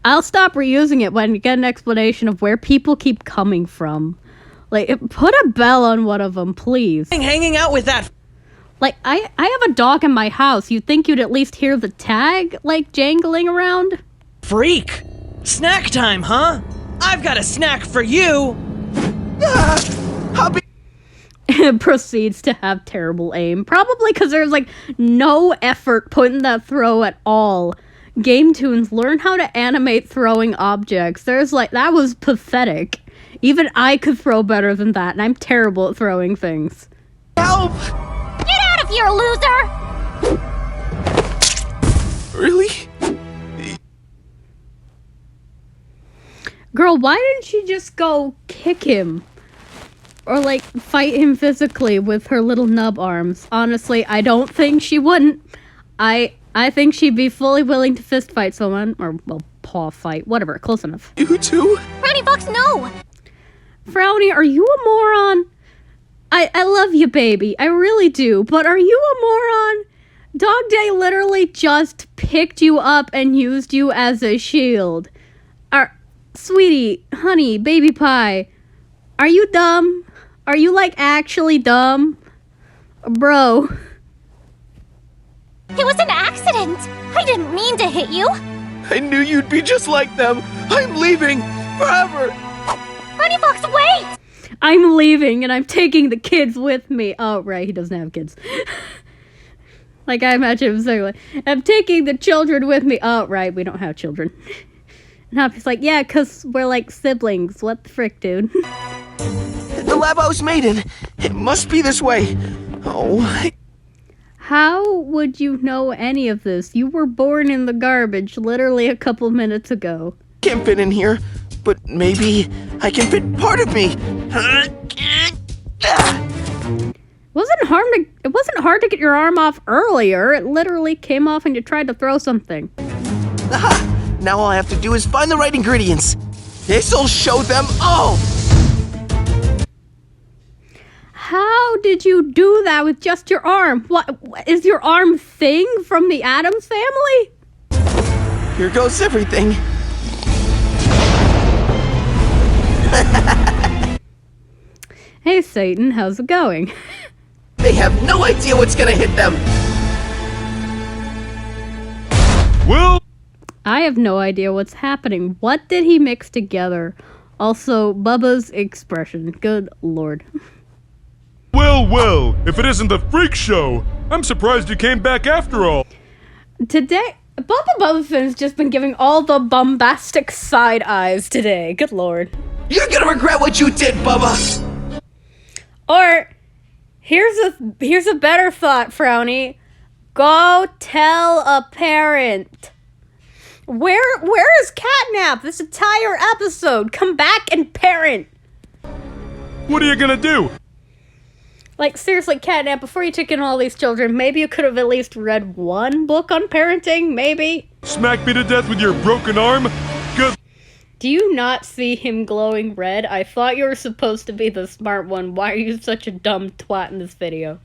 I'll stop reusing it when you get an explanation of where people keep coming from. Put a bell on one of them, please. Hanging out with that. I have a dog in my house. You'd think you'd at least hear the tag, jangling around? Freak. Snack time, huh? I've got a snack for you. Hoppy. Proceeds to have terrible aim. Probably because there's, no effort put in that throw at all. Gametoons, learn how to animate throwing objects. That was pathetic. Even I could throw better than that, and I'm terrible at throwing things. Help! Get out of here, loser! Really? Girl, why didn't she just go kick him? Or, fight him physically with her little nub arms? Honestly, I don't think she wouldn't. I think she'd be fully willing to fist fight someone. Or, paw fight. Whatever, close enough. You too? Brownie Fox, no! Frowny, are you a moron? I love you, baby. I really do. But are you a moron? Dog Day literally just picked you up and used you as a shield. Sweetie, honey, baby pie, are you dumb? Are you, actually dumb? Bro. It was an accident. I didn't mean to hit you. I knew you'd be just like them. I'm leaving forever. Brownie Fox, wait! I'm leaving and I'm taking the kids with me. Oh, right, he doesn't have kids. I imagine him saying, I'm taking the children with me. Oh, right, we don't have children. And Hoppy's yeah, because we're siblings. What the frick, dude? The lab I was made in. It must be this way. Oh. How would you know any of this? You were born in the garbage literally a couple minutes ago. Can't fit in here, but maybe I can fit part of me. It wasn't hard to get your arm off earlier. It literally came off and you tried to throw something. Aha! Now all I have to do is find the right ingredients. This'll show them all! How did you do that with just your arm? What is your arm Thing from the Addams Family? Here goes everything. Hey Satan, how's it going? They have no idea what's gonna hit them. Well, I have no idea what's happening. What did he mix together? Also, Bubba's expression. Good lord. well, if it isn't the freak show, I'm surprised you came back after all. Today, Bubbafin's just been giving all the bombastic side eyes today. Good lord. You're gonna regret what you did, Bubba! Or, here's a better thought, Frowny. Go tell a parent. Where is Catnap this entire episode? Come back and parent. What are you gonna do? Like, seriously, Catnap, before you took in all these children, maybe you could have at least read one book on parenting, maybe? Smack me to death with your broken arm? Good. Do you not see him glowing red? I thought you were supposed to be the smart one. Why are you such a dumb twat in this video?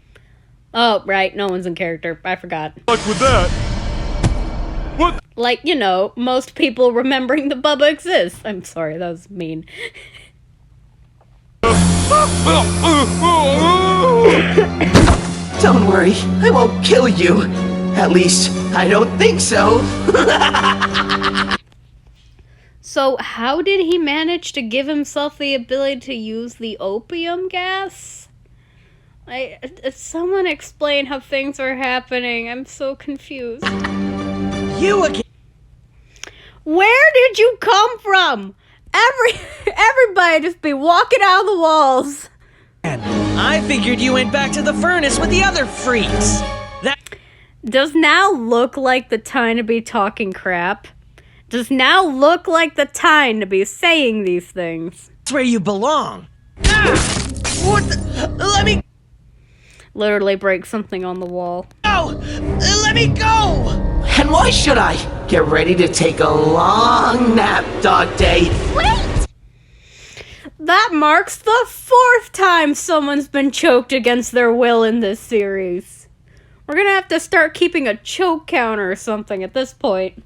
Oh, right, no one's in character. I forgot. Luck with that. What? Like, you know, most people remembering that Bubba exists. I'm sorry, that was mean. Don't worry, I won't kill you. At least, I don't think so. So, how did he manage to give himself the ability to use the opium gas? Someone explain how things are happening. I'm so confused. You again? Where did you come from? Everybody just be walking out of the walls. I figured you went back to the furnace with the other freaks. That Does now look like the time to be talking crap. Does now look like the time to be saying these things. That's where you belong. Ah! What the? Let me Literally break something on the wall. go! Let me go! And why should I? Get ready to take a long nap, Dog Day. Wait! That marks the 4th time someone's been choked against their will in this series. We're gonna have to start keeping a choke counter or something at this point.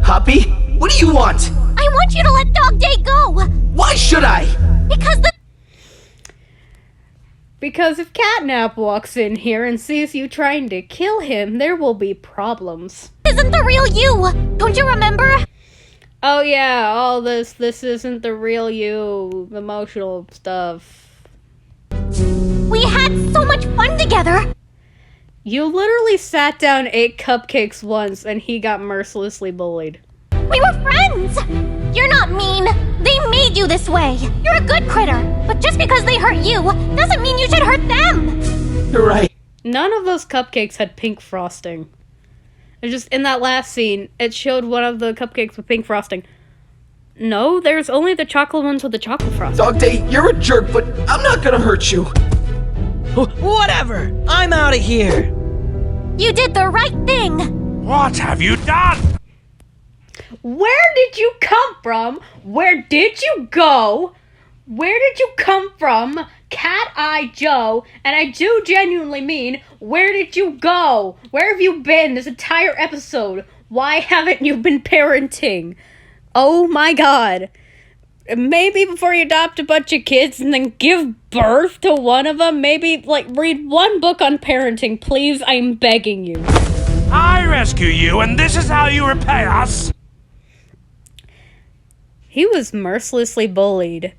Hoppy, what do you want? I want you to let Dog Day go! Why should I? Because if Catnap walks in here and sees you trying to kill him, there will be problems. Isn't the real you! Don't you remember? Oh yeah, all this isn't the real you, emotional stuff. We had so much fun together! You literally sat down, ate cupcakes once, and he got mercilessly bullied. We were friends! You're not mean! They made you this way! You're a good critter! But just because they hurt you, doesn't mean you should hurt them! You're right. None of those cupcakes had pink frosting. It's just, in that last scene, it showed one of the cupcakes with pink frosting. No, there's only the chocolate ones with the chocolate frosting. Dog Day, you're a jerk, but I'm not gonna hurt you. Whatever! I'm out of here! You did the right thing! What have you done? Where did you come from? Where did you go? Where did you come from? Cat Eye Joe, and I do genuinely mean, where did you go? Where have you been this entire episode? Why haven't you been parenting? Oh my god. Maybe before you adopt a bunch of kids and then give birth to one of them, maybe, like, read one book on parenting, please, I'm begging you. I rescue you, and this is how you repay us? He was mercilessly bullied.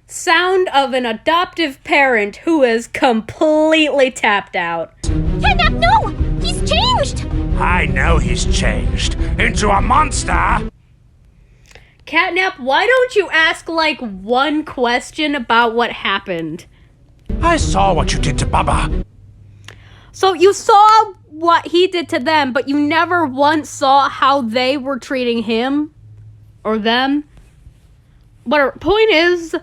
Sound of an adoptive parent who is completely tapped out. Catnap, no! He's changed! I know he's changed into a monster. Catnap, why don't you ask, like, one question about what happened? I saw what you did to Bubba. So you saw what he did to them, but you never once saw how they were treating him? Or them? Whatever. Point is,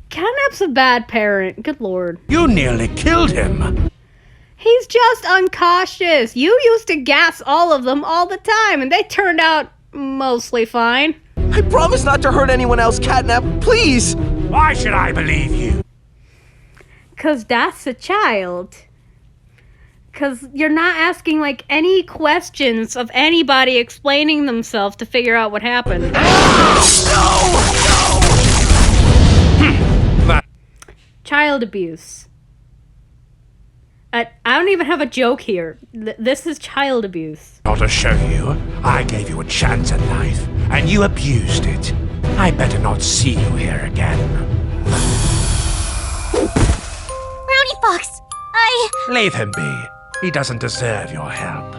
Catnap's a bad parent. Good lord. You nearly killed him. He's just uncautious. You used to gas all of them all the time, and they turned out mostly fine. I promise not to hurt anyone else, Catnap, please. Why should I believe you? 'Cause that's a child. 'Cause you're not asking, like, any questions of anybody explaining themselves to figure out what happened. Child abuse. I don't even have a joke here. This is child abuse. Not to show you, I gave you a chance at life, and you abused it. I better not see you here again. Brownie Fox, Leave him be. He doesn't deserve your help.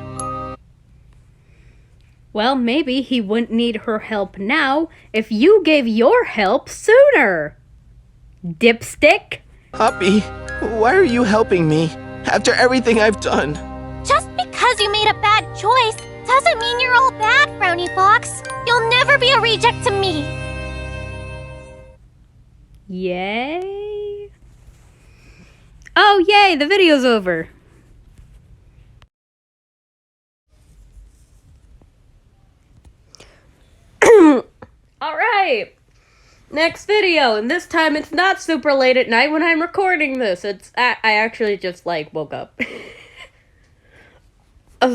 Well, maybe he wouldn't need her help now if you gave your help sooner. Dipstick? Hoppy, why are you helping me? After everything I've done. Just because you made a bad choice doesn't mean you're all bad, Brownie Fox. You'll never be a reject to me. Yay. Oh, yay, the video's over. Alright. Next video, and this time it's not super late at night when I'm recording this. I actually just, like, woke up.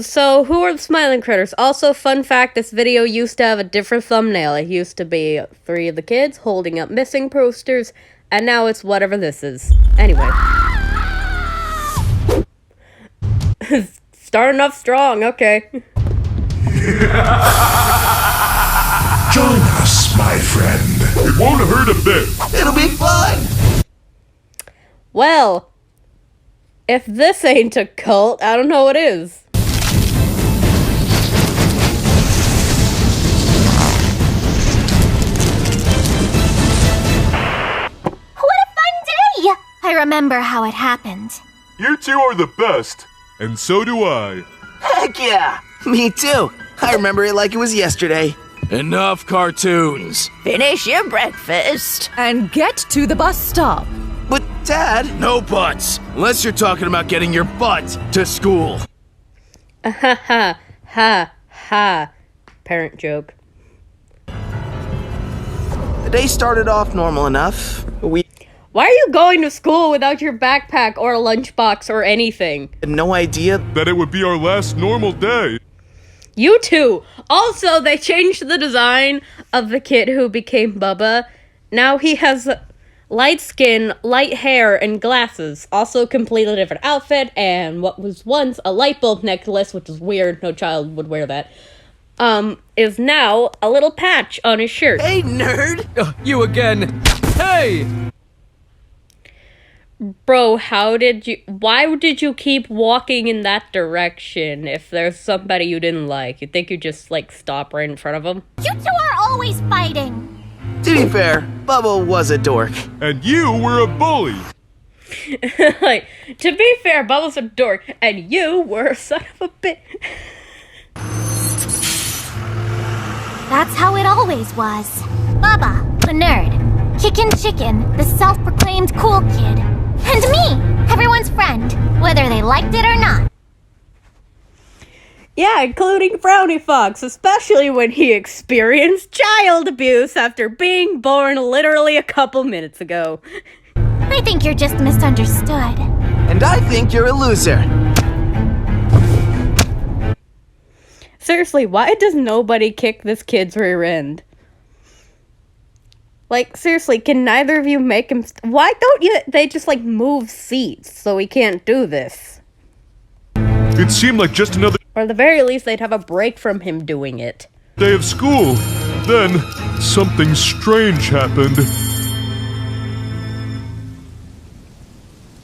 So, who are the smiling critters? Also, fun fact, this video used to have a different thumbnail. It used to be 3 of the kids holding up missing posters, and now it's whatever this is. Anyway. Starting off strong, okay. Join us, my friend. It won't hurt a bit. It'll be fun! Well, if this ain't a cult, I don't know what is. What a fun day! I remember how it happened. You two are the best. And so do I. Heck yeah! Me too. I remember it like it was yesterday. Enough cartoons. Finish your breakfast. And get to the bus stop. But, Dad... No buts, unless you're talking about getting your butt to school. Ha ha ha ha. Parent joke. The day started off normal enough. We Why are you going to school without your backpack or a lunchbox or anything? had no idea. That it would be our last normal day. You too! Also, they changed the design of the kid who became Bubba. Now he has light skin, light hair, and glasses. Also, completely different outfit, and what was once a light bulb necklace, which is weird, no child would wear that, is now a little patch on his shirt. Hey, nerd! You again. Hey! Bro, why did you keep walking in that direction if there's somebody you didn't like? You think you just, like, stop right in front of them? You two are always fighting. To be fair, Bubba was a dork. And you were a bully. Like, to be fair, Bubba's a dork, and you were a son of a bitch. That's how it always was. Bubba, the nerd. Kickin' Chicken, the self-proclaimed cool kid. And me, everyone's friend, whether they liked it or not. Yeah, including Brownie Fox, especially when he experienced child abuse after being born literally a couple minutes ago. I think you're just misunderstood. And I think you're a loser. Seriously, why does nobody kick this kid's rear end? Like, seriously, can neither of you make him... Why don't they just, like, move seats so he can't do this? It seemed like just another Or at the very least, they'd have a break from him doing it. day of school. Then, something strange happened.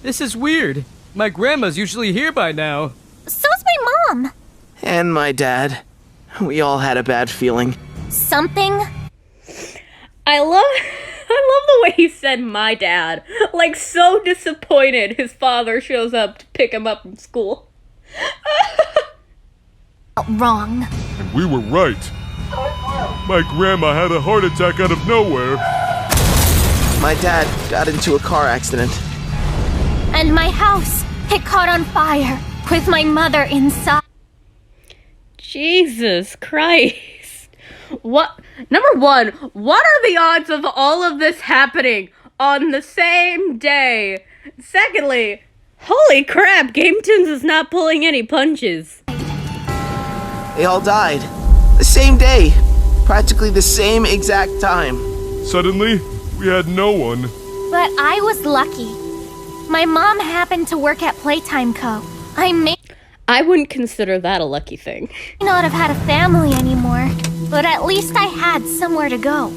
This is weird. My grandma's usually here by now. So's my mom. And my dad. We all had a bad feeling. Something? I love the way he said my dad. Like, so disappointed his father shows up to pick him up from school. Wrong. And we were right. My grandma had a heart attack out of nowhere. My dad got into a car accident. And my house, it caught on fire with my mother inside. Jesus Christ. Number one, what are the odds of all of this happening on the same day? Secondly, holy crap, gametoons is not pulling any punches. They all died. The same day. Practically the same exact time. Suddenly, we had no one. But I was lucky. My mom happened to work at Playtime Co. I may I wouldn't consider that a lucky thing. not have had a family anymore, but at least I had somewhere to go.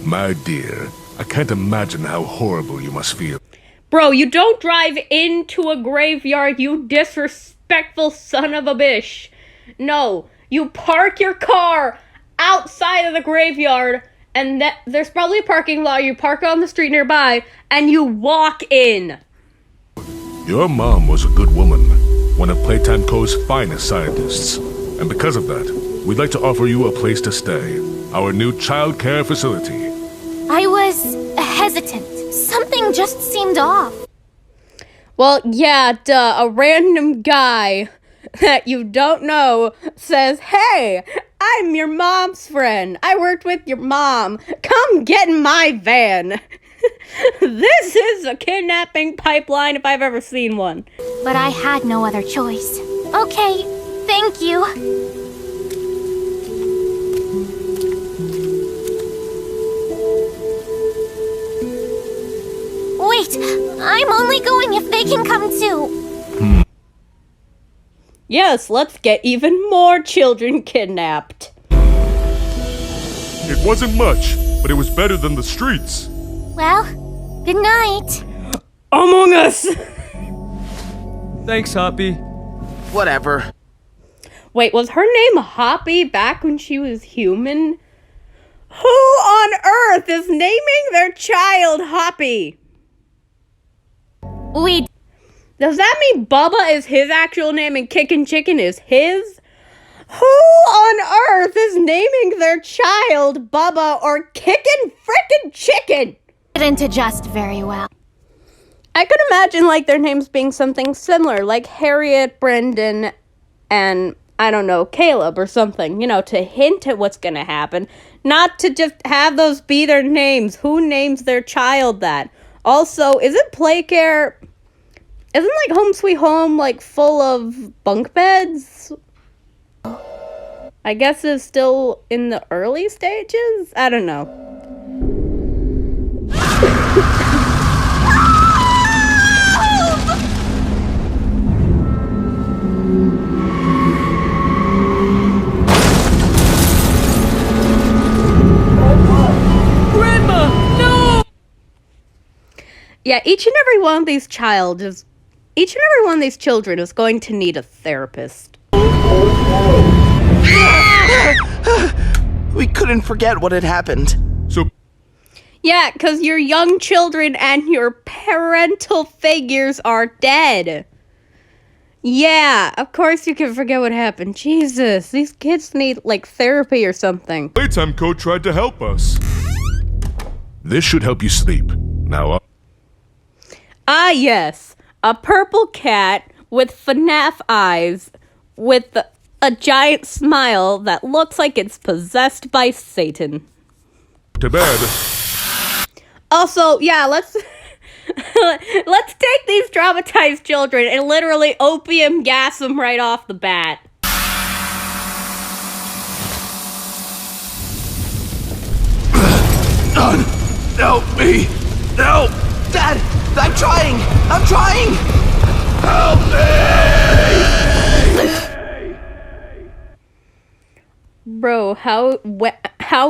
My dear, I can't imagine how horrible you must feel. Bro, you don't drive into a graveyard, you disrespectful son of a bitch. No, you park your car outside of the graveyard, and there's probably a parking lot, you park on the street nearby, and you walk in. Your mom was a good woman, one of Playtime Co.'s finest scientists. And because of that, we'd like to offer you a place to stay, our new child care facility. I was hesitant. Something just seemed off. Well, yeah, duh. A random guy that you don't know says, "Hey, I'm your mom's friend. I worked with your mom. Come get in my van." This is a kidnapping pipeline if I've ever seen one. But I had no other choice. Okay, thank you. Wait, I'm only going if they can come too. Yes, let's get even more children kidnapped. It wasn't much, but it was better than the streets. Well, good night. Among Us! Thanks, Hoppy. Whatever. Wait, was her name Hoppy back when she was human? Who on earth is naming their child Hoppy? Does that mean Bubba is his actual name and Kickin' Chicken is his? Who on earth is naming their child Bubba or Kickin' Frickin' Chicken? Didn't adjust very well. I could imagine like their names being something similar, like Harriet, Brendan, and I don't know, Caleb or something, you know, to hint at what's gonna happen. Not to just have those be their names. Who names their child that? Also, isn't Playcare... Isn't, like, Home Sweet Home, like, full of bunk beds? I guess it's still in the early stages? I don't know. Grandma, no! Yeah, each and every one of these children is going to need a therapist. We couldn't forget what had happened. So, Yeah, because your young children and your parental figures are dead. Yeah, of course you can forget what happened. Jesus, these kids need, like, therapy or something. Playtime Code tried to help us. This should help you sleep. Now, Ah, yes. A purple cat with FNAF eyes with a giant smile that looks like it's possessed by Satan. to bed. Also, yeah, let's take these traumatized children and literally opium gas them right off the bat. Help me! Help! Dad! I'm trying! Help me! Bro, how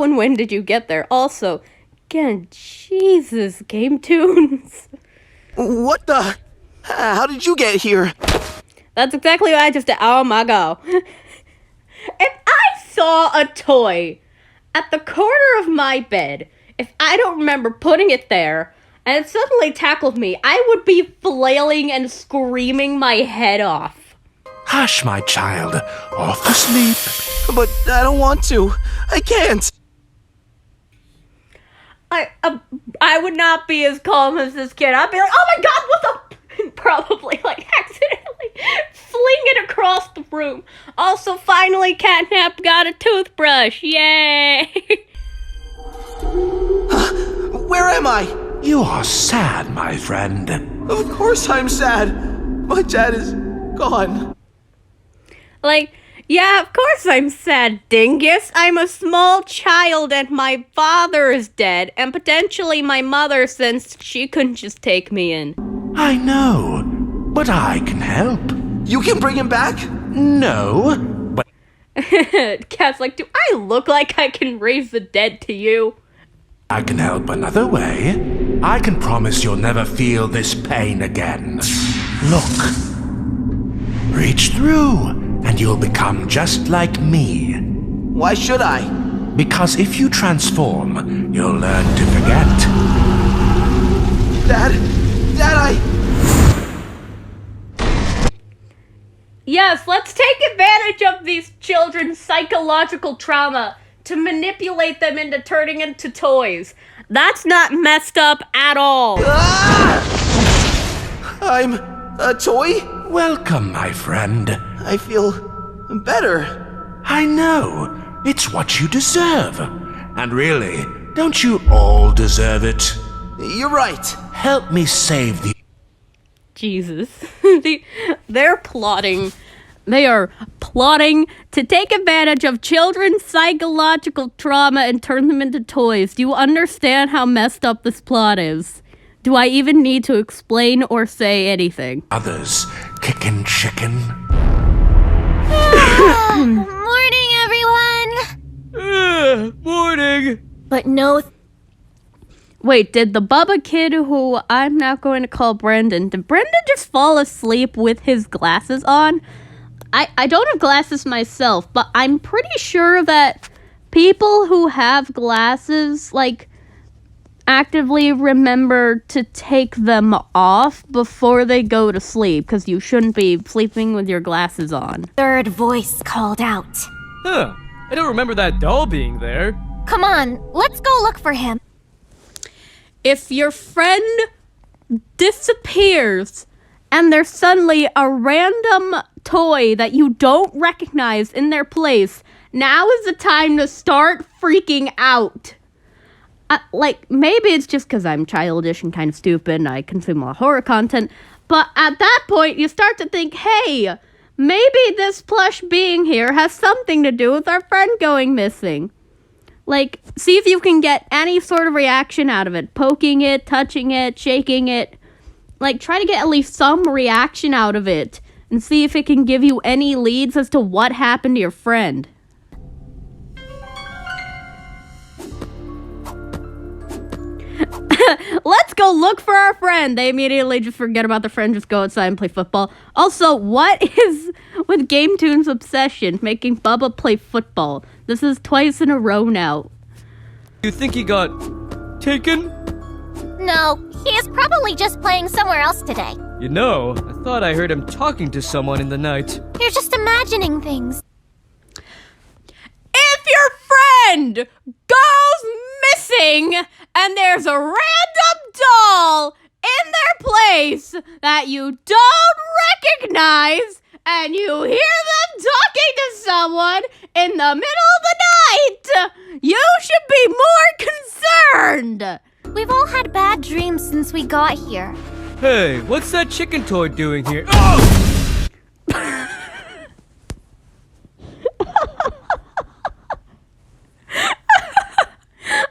and when did you get there? Also, again, Jesus, gametoons. What the? How did you get here? That's exactly what I just did. Oh my god. If I saw a toy at the corner of my bed, if I don't remember putting it there, and it suddenly tackled me, I would be flailing and screaming my head off. Hush, my child. Off to sleep. But I don't want to. I can't. I would not be as calm as this kid. I'd be like, oh my god, what the... Probably, like, accidentally fling it across the room. Also, finally, Catnap got a toothbrush. Yay! Where am I? You are sad, my friend. Of course I'm sad. My dad is gone. Like, yeah, of course I'm sad, dingus. I'm a small child and my father is dead, and potentially my mother since she couldn't just take me in. I know, but I can help. You can bring him back? No, but Cat's like, do I look like I can raise the dead to you? I can help another way. I can promise you'll never feel this pain again. Look. Reach through, and you'll become just like me. Why should I? Because if you transform, you'll learn to forget. Dad, Yes, let's take advantage of these children's psychological trauma to manipulate them into turning into toys. That's not messed up at all. I'm a toy? Welcome, my friend. I feel better. I know. It's what you deserve. And really, don't you all deserve it? You're right. Help me save the... Jesus. They're plotting. They are plotting to take advantage of children's psychological trauma and turn them into toys. Do you understand how messed up this plot is? Do I even need to explain or say anything? Others kicking chicken. Morning, everyone! Morning. But no, Wait, did the Bubba kid who I'm now going to call Brendan, did Brendan just fall asleep with his glasses on? I don't have glasses myself, but I'm pretty sure that people who have glasses, like, actively remember to take them off before they go to sleep, because you shouldn't be sleeping with your glasses on. third voice called out. Huh. I don't remember that doll being there. Come on, let's go look for him. If your friend disappears and there's suddenly a random toy that you don't recognize in their place, now is the time to start freaking out. Maybe it's just because I'm childish and kind of stupid and I consume a lot of horror content, but at that point you start to think, hey, maybe this plush being here has something to do with our friend going missing. Like, see if you can get any sort of reaction out of it. Poking it, touching it, shaking it. Like, try to get at least some reaction out of it. And see if it can give you any leads as to what happened to your friend. Let's go look for our friend. They immediately just forget about their friend, just go outside and play football. Also, what is with gametoons' obsession making Bubba play football? This is twice in a row now. You think he got taken? No, he is probably just playing somewhere else today. You know, I thought I heard him talking to someone in the night. You're just imagining things. If your friend goes missing and there's a random doll in their place that you don't recognize and you hear them talking to someone in the middle of the night, you should be more concerned. We've all had bad dreams since we got here. Hey, what's that chicken toy doing here? Oh!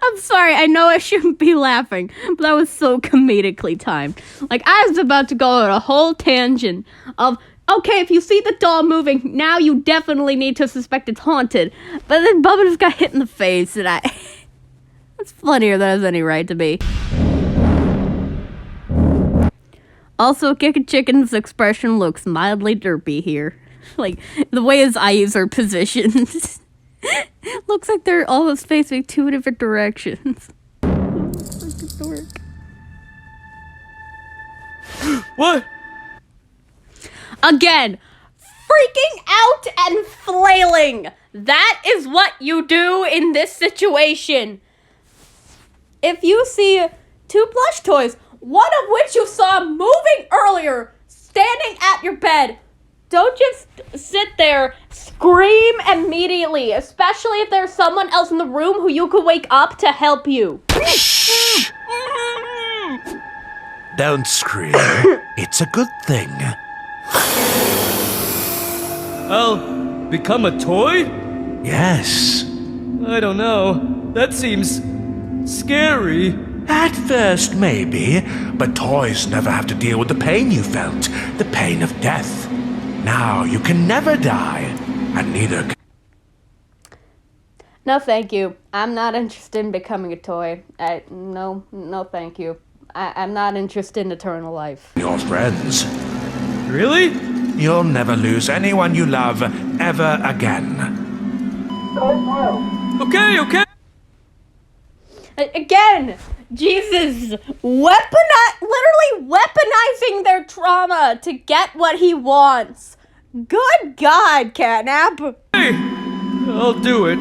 I'm sorry, I know I shouldn't be laughing, but that was so comedically timed. Like, I was about to go on a whole tangent of, okay, if you see the doll moving, now you definitely need to suspect it's haunted. But then Bubba just got hit in the face, and that's funnier than it has any right to be. Also, Kickin' Chicken's expression looks mildly derpy here. Like, the way his eyes are positioned. Looks like they're almost facing two different directions. What? Again, freaking out and flailing. That is what you do in this situation. If you see two plush toys, one of which you saw moving earlier, standing at your bed, don't just sit there, scream immediately, especially if there's someone else in the room who you could wake up to help you. Shh! Don't scream. It's a good thing. I'll become a toy? Yes. I don't know. That seems scary. At first, maybe, but toys never have to deal with the pain you felt, the pain of death. Now you can never die, and neither can... No, thank you. I'm not interested in becoming a toy. No, thank you. I'm not interested in eternal life. your friends. Really? You'll never lose anyone you love ever again. Okay. Again, Jesus, literally weaponizing their trauma to get what he wants. Good God, Catnap. Hey, I'll do it.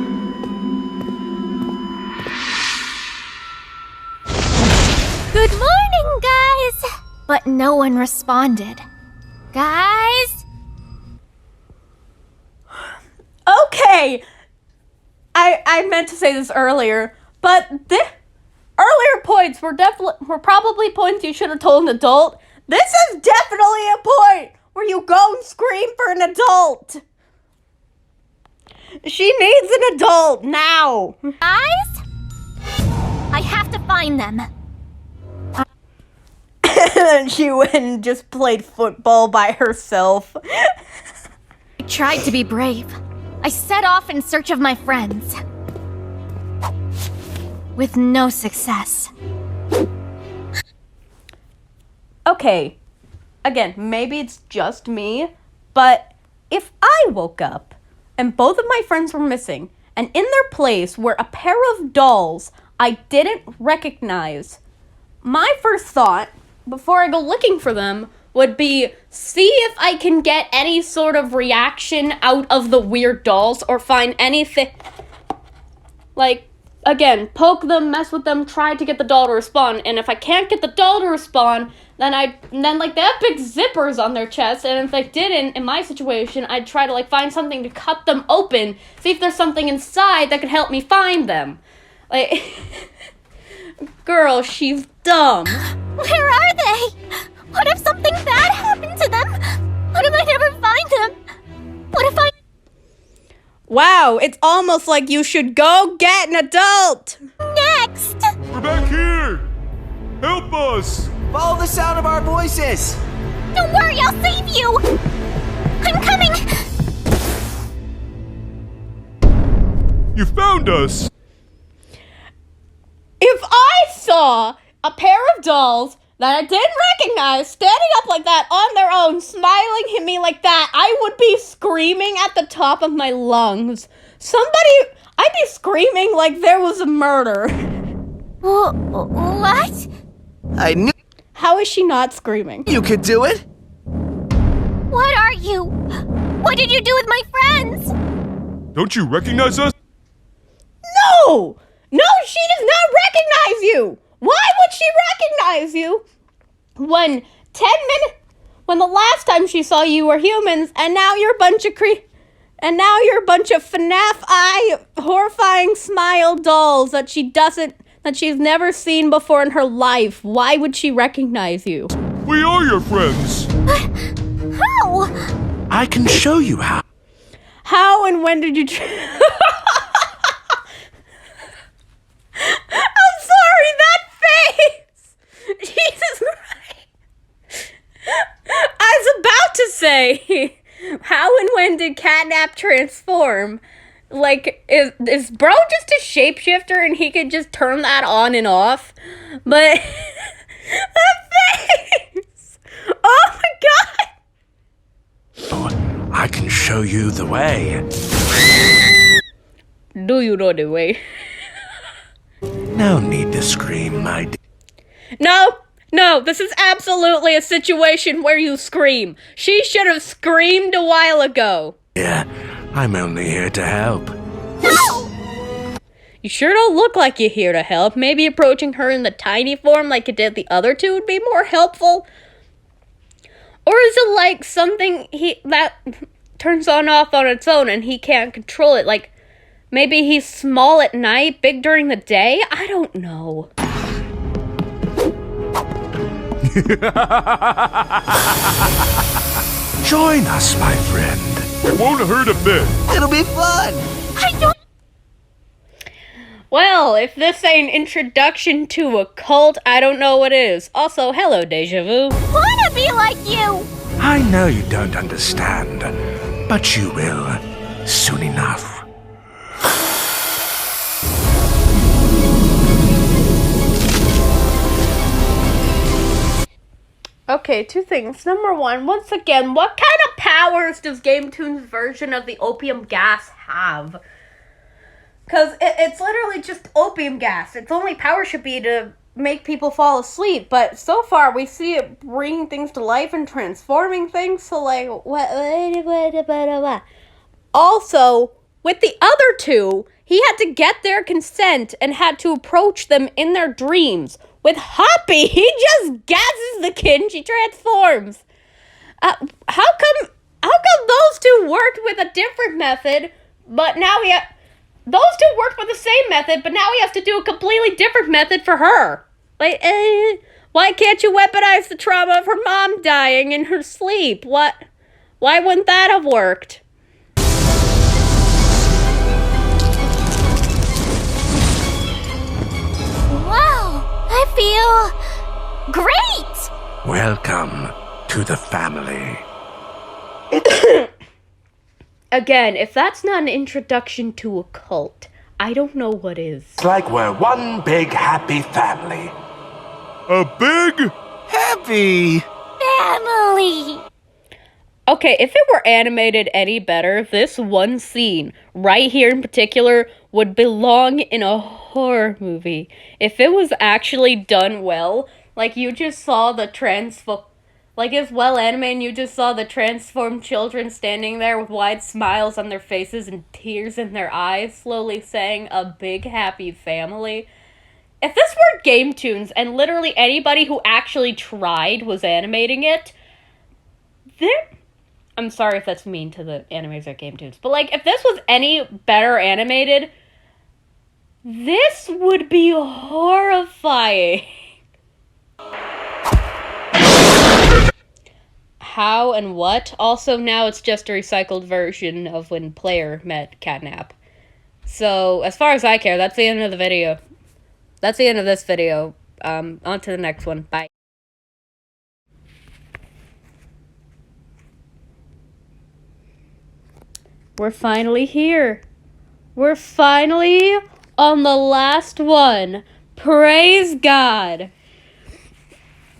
Good morning, guys! But no one responded. Guys? Okay, I meant to say this earlier, but the earlier points were probably points you should have told an adult. This is definitely a point where you go and scream for an adult. She needs an adult now. Guys? I have to find them. And she went and just played football by herself. I tried to be brave. I set off in search of my friends. With no success. Okay, again, maybe it's just me, but if I woke up and both of my friends were missing, and in their place were a pair of dolls I didn't recognize, my first thought, before I go looking for them, would be see if I can get any sort of reaction out of the weird dolls or find anything. Like, again, poke them, mess with them, try to get the doll to respond. And if I can't get the doll to respond, then like they have big zippers on their chest. And if they didn't, in my situation, I'd try to like find something to cut them open, see if there's something inside that could help me find them. Like, girl, she's dumb. Where are they? What if something bad happened to them? What if I never find them? What if I... Wow, it's almost like you should go get an adult. Next! We're back here! Help us! Follow the sound of our voices! Don't worry, I'll save you! I'm coming! You found us! If I saw a pair of dolls that I didn't recognize standing up like that on their own, smiling at me like that, I would be screaming at the top of my lungs. I'd be screaming like there was a murder. What? I knew How is she not screaming? you could do it! What are you? What did you do with my friends? Don't you recognize us? No! No, she does not recognize you! Why would she recognize you when when the last time she saw you were humans, and now you're a bunch of FNAF eye horrifying smile dolls that she's never seen before in her life? Why would she recognize you? We are your friends! How? I can show you how. How and when did you I'm sorry, that face! Jesus Christ! I was about to say, how and when did Catnap transform? Like, is Bro just a shapeshifter and he could just turn that on and off? But, that face! Oh my god! I can show you the way. Do you know the way? No need to scream, my dear. No, this is absolutely a situation where you scream. She should have screamed a while ago. I'm only here to help. No! You sure don't look like you're here to help. Maybe approaching her in the tiny form like you did the other two would be more helpful. Or is it like something that turns on off on its own and he can't control it? Like, maybe he's small at night, big during the day? I don't know. Join us, my friend. It won't hurt a bit. It'll be fun! I don't... Well, if this ain't introduction to a cult, I don't know what is. Also, hello, Deja Vu. wanna be like you! I know you don't understand, but you will soon enough. Okay, two things. Number one, once again, what kind of powers does gametoons' version of the opium gas have? Because it's literally just opium gas. Its only power should be to make people fall asleep. But so far, we see it bringing things to life and transforming things. So, like, what? Also, with the other two, he had to get their consent and had to approach them in their dreams. With Hoppy, he just gases the kid and she transforms. How come those two worked with a different method, but now those two worked with the same method, but now he has to do a completely different method for her? Like, why can't you weaponize the trauma of her mom dying in her sleep? Why wouldn't that have worked? Wow, I feel great! Welcome to the family. Again, if that's not an introduction to a cult, I don't know what is. It's like we're one big happy family. A big Happy! Family! Okay, if it were animated any better, this one scene, right here in particular, would belong in a horror movie. If it was actually done well, like you just saw the like it's well animated and you just saw the transformed children standing there with wide smiles on their faces and tears in their eyes, slowly saying a big happy family. If this were gametoons and literally anybody who actually tried was animating it, I'm sorry if that's mean to the animators at gametoons, but like if this was any better animated, this would be horrifying. How and what? Also, now it's just a recycled version of when Player met Catnap. So, as far as I care, that's the end of the video. That's the end of this video. On to the next one. Bye. We're finally here. We're finally on the last one. Praise God.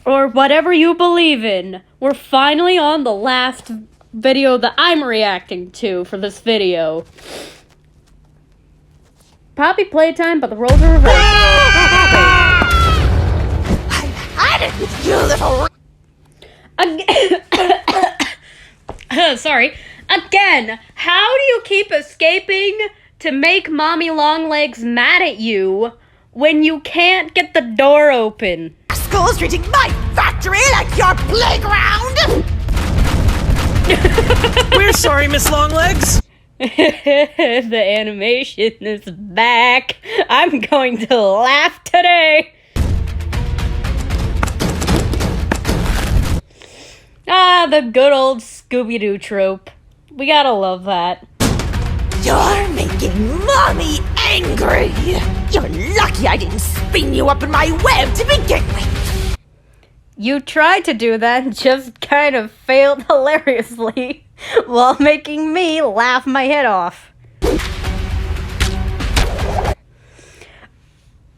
Or whatever you believe in. We're finally on the last video that I'm reacting to for this video. Poppy playtime, but the roles are reversed. I didn't with you, little... Sorry. Again, how do you keep escaping to make Mommy Longlegs mad at you when you can't get the door open? School's treating my factory like your playground! We're sorry, Miss Longlegs. The animation is back. I'm going to laugh today. Ah, the good old Scooby-Doo trope. We gotta love that. You're making Mommy angry! You're lucky I didn't spin you up in my web to begin with! You tried to do that and just kind of failed hilariously while making me laugh my head off.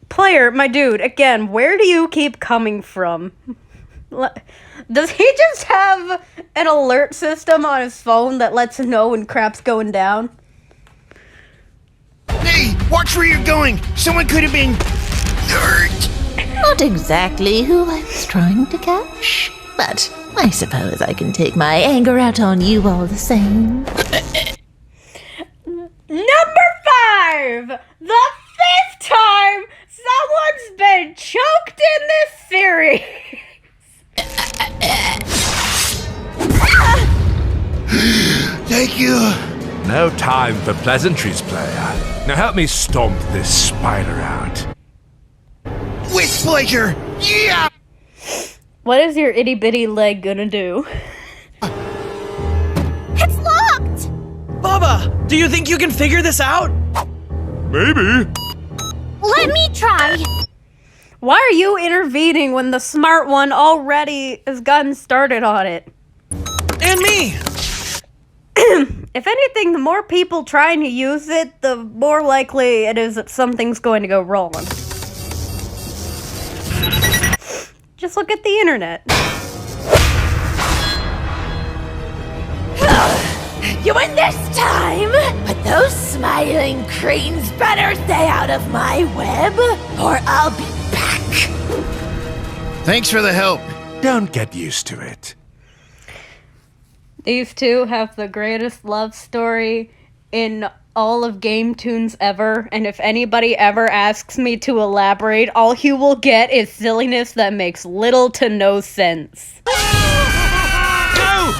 Player, my dude, again, where do you keep coming from? Does he just have an alert system on his phone that lets him know when crap's going down? Hey, watch where you're going! Someone could have been hurt! Not exactly who I was trying to catch, but I suppose I can take my anger out on you all the same. Number 5! The 5th time someone's been choked in this series! Thank you! No time for pleasantries, player. Now help me stomp this spider out. With pleasure! Yeah! What is your itty bitty leg gonna do? It's locked! Baba, do you think you can figure this out? Maybe. Let me try. Why are you intervening when the smart one already has gotten started on it? And me. If anything, the more people trying to use it, the more likely it is that something's going to go wrong. Just look at the internet. You win this time, but those smiling cranes better stay out of my web, or I'll be back. Thanks for the help. Don't get used to it. These two have the greatest love story in all of gametoons ever, and if anybody ever asks me to elaborate, all you will get is silliness that makes little to no sense. No!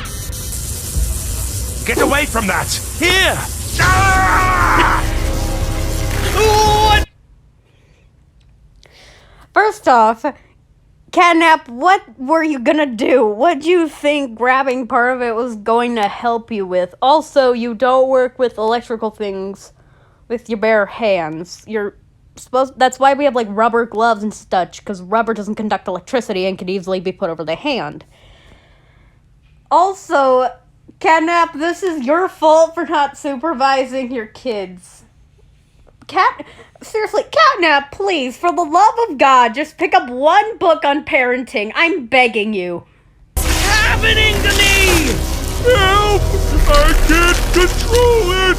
Get away from that! Here! Ah! What? First off, Catnap, what were you gonna do? What'd you think grabbing part of it was going to help you with? Also, you don't work with electrical things with your bare hands. That's why we have, like, rubber gloves and such, because rubber doesn't conduct electricity and can easily be put over the hand. Also, Catnap, this is your fault for not supervising your kids. Seriously, Catnap, please, for the love of God, just pick up one book on parenting. I'm begging you. What's happening to me? Help! I can't control it!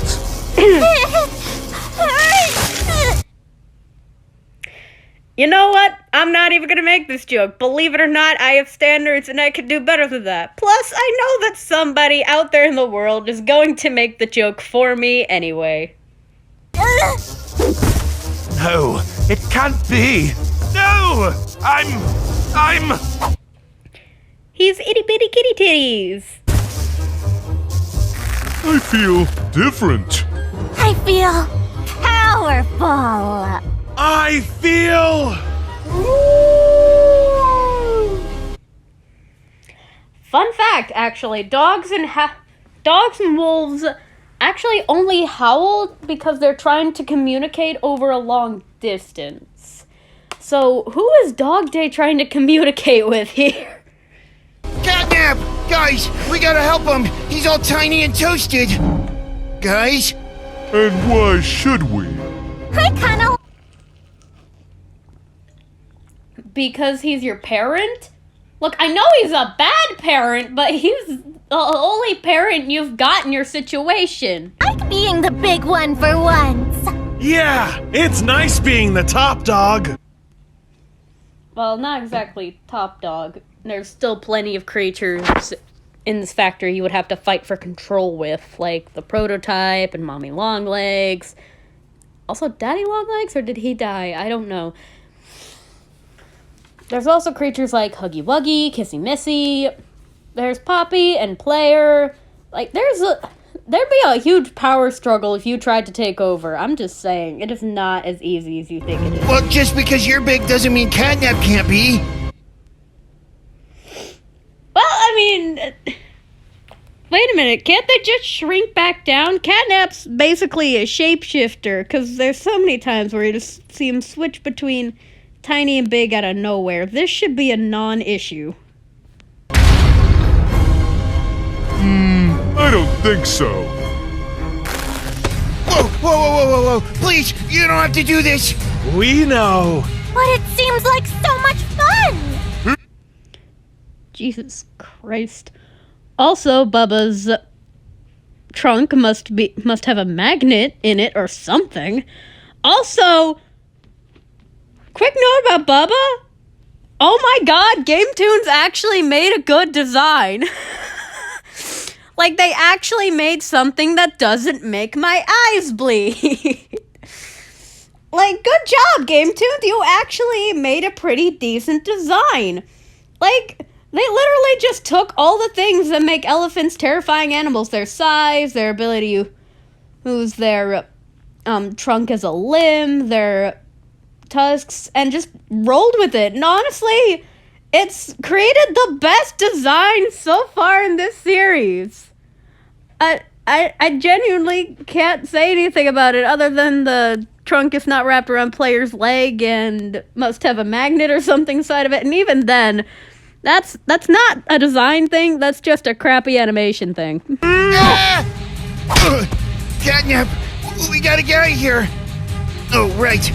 You know what? I'm not even gonna make this joke. Believe it or not, I have standards and I can do better than that. Plus, I know that somebody out there in the world is going to make the joke for me anyway. No, it can't be! No! I'm... He's itty bitty kitty titties. I feel different. I feel powerful. I feel... Fun fact, actually, dogs and wolves actually only howl because they're trying to communicate over a long distance. So, who is Dog Day trying to communicate with here? Catnap! Guys, we gotta help him. He's all tiny and toasted. Guys? And why should we? I kinda... Because he's your parent? Look, I know he's a bad parent, but he's the only parent you've got in your situation. like being the big one for once. Yeah, it's nice being the top dog. Well, not exactly top dog. There's still plenty of creatures in this factory you would have to fight for control with, like the prototype and Mommy Longlegs. Also, Daddy Longlegs, or did he die? I don't know. There's also creatures like Huggy Wuggy, Kissy Missy. There's Poppy and Player. Like, there'd be a huge power struggle if you tried to take over. I'm just saying, it is not as easy as you think it is. Well, just because you're big doesn't mean Catnap can't be. Well, I mean, wait a minute, can't they just shrink back down? Catnap's basically a shapeshifter, because there's so many times where you just see him switch between tiny and big out of nowhere. This should be a non-issue. I don't think so. Whoa, whoa, whoa, whoa, whoa, whoa. Please, you don't have to do this. We know. But it seems like so much fun! Jesus Christ. Also, Bubba's trunk must have a magnet in it or something. Also, quick note about Bubba. Oh my god, gametoons actually made a good design. Like, they actually made something that doesn't make my eyes bleed. Like, good job, gametoons. You actually made a pretty decent design. Like, they literally just took all the things that make elephants terrifying animals. Their size, their ability to use their trunk as a limb, their tusks, and just rolled with it. And honestly, it's created the best design so far in this series. I genuinely can't say anything about it other than the trunk is not wrapped around Player's leg and must have a magnet or something inside of it. And even then, that's not a design thing, that's just a crappy animation thing. Ah! Catnap, we gotta get out of here. Oh, right.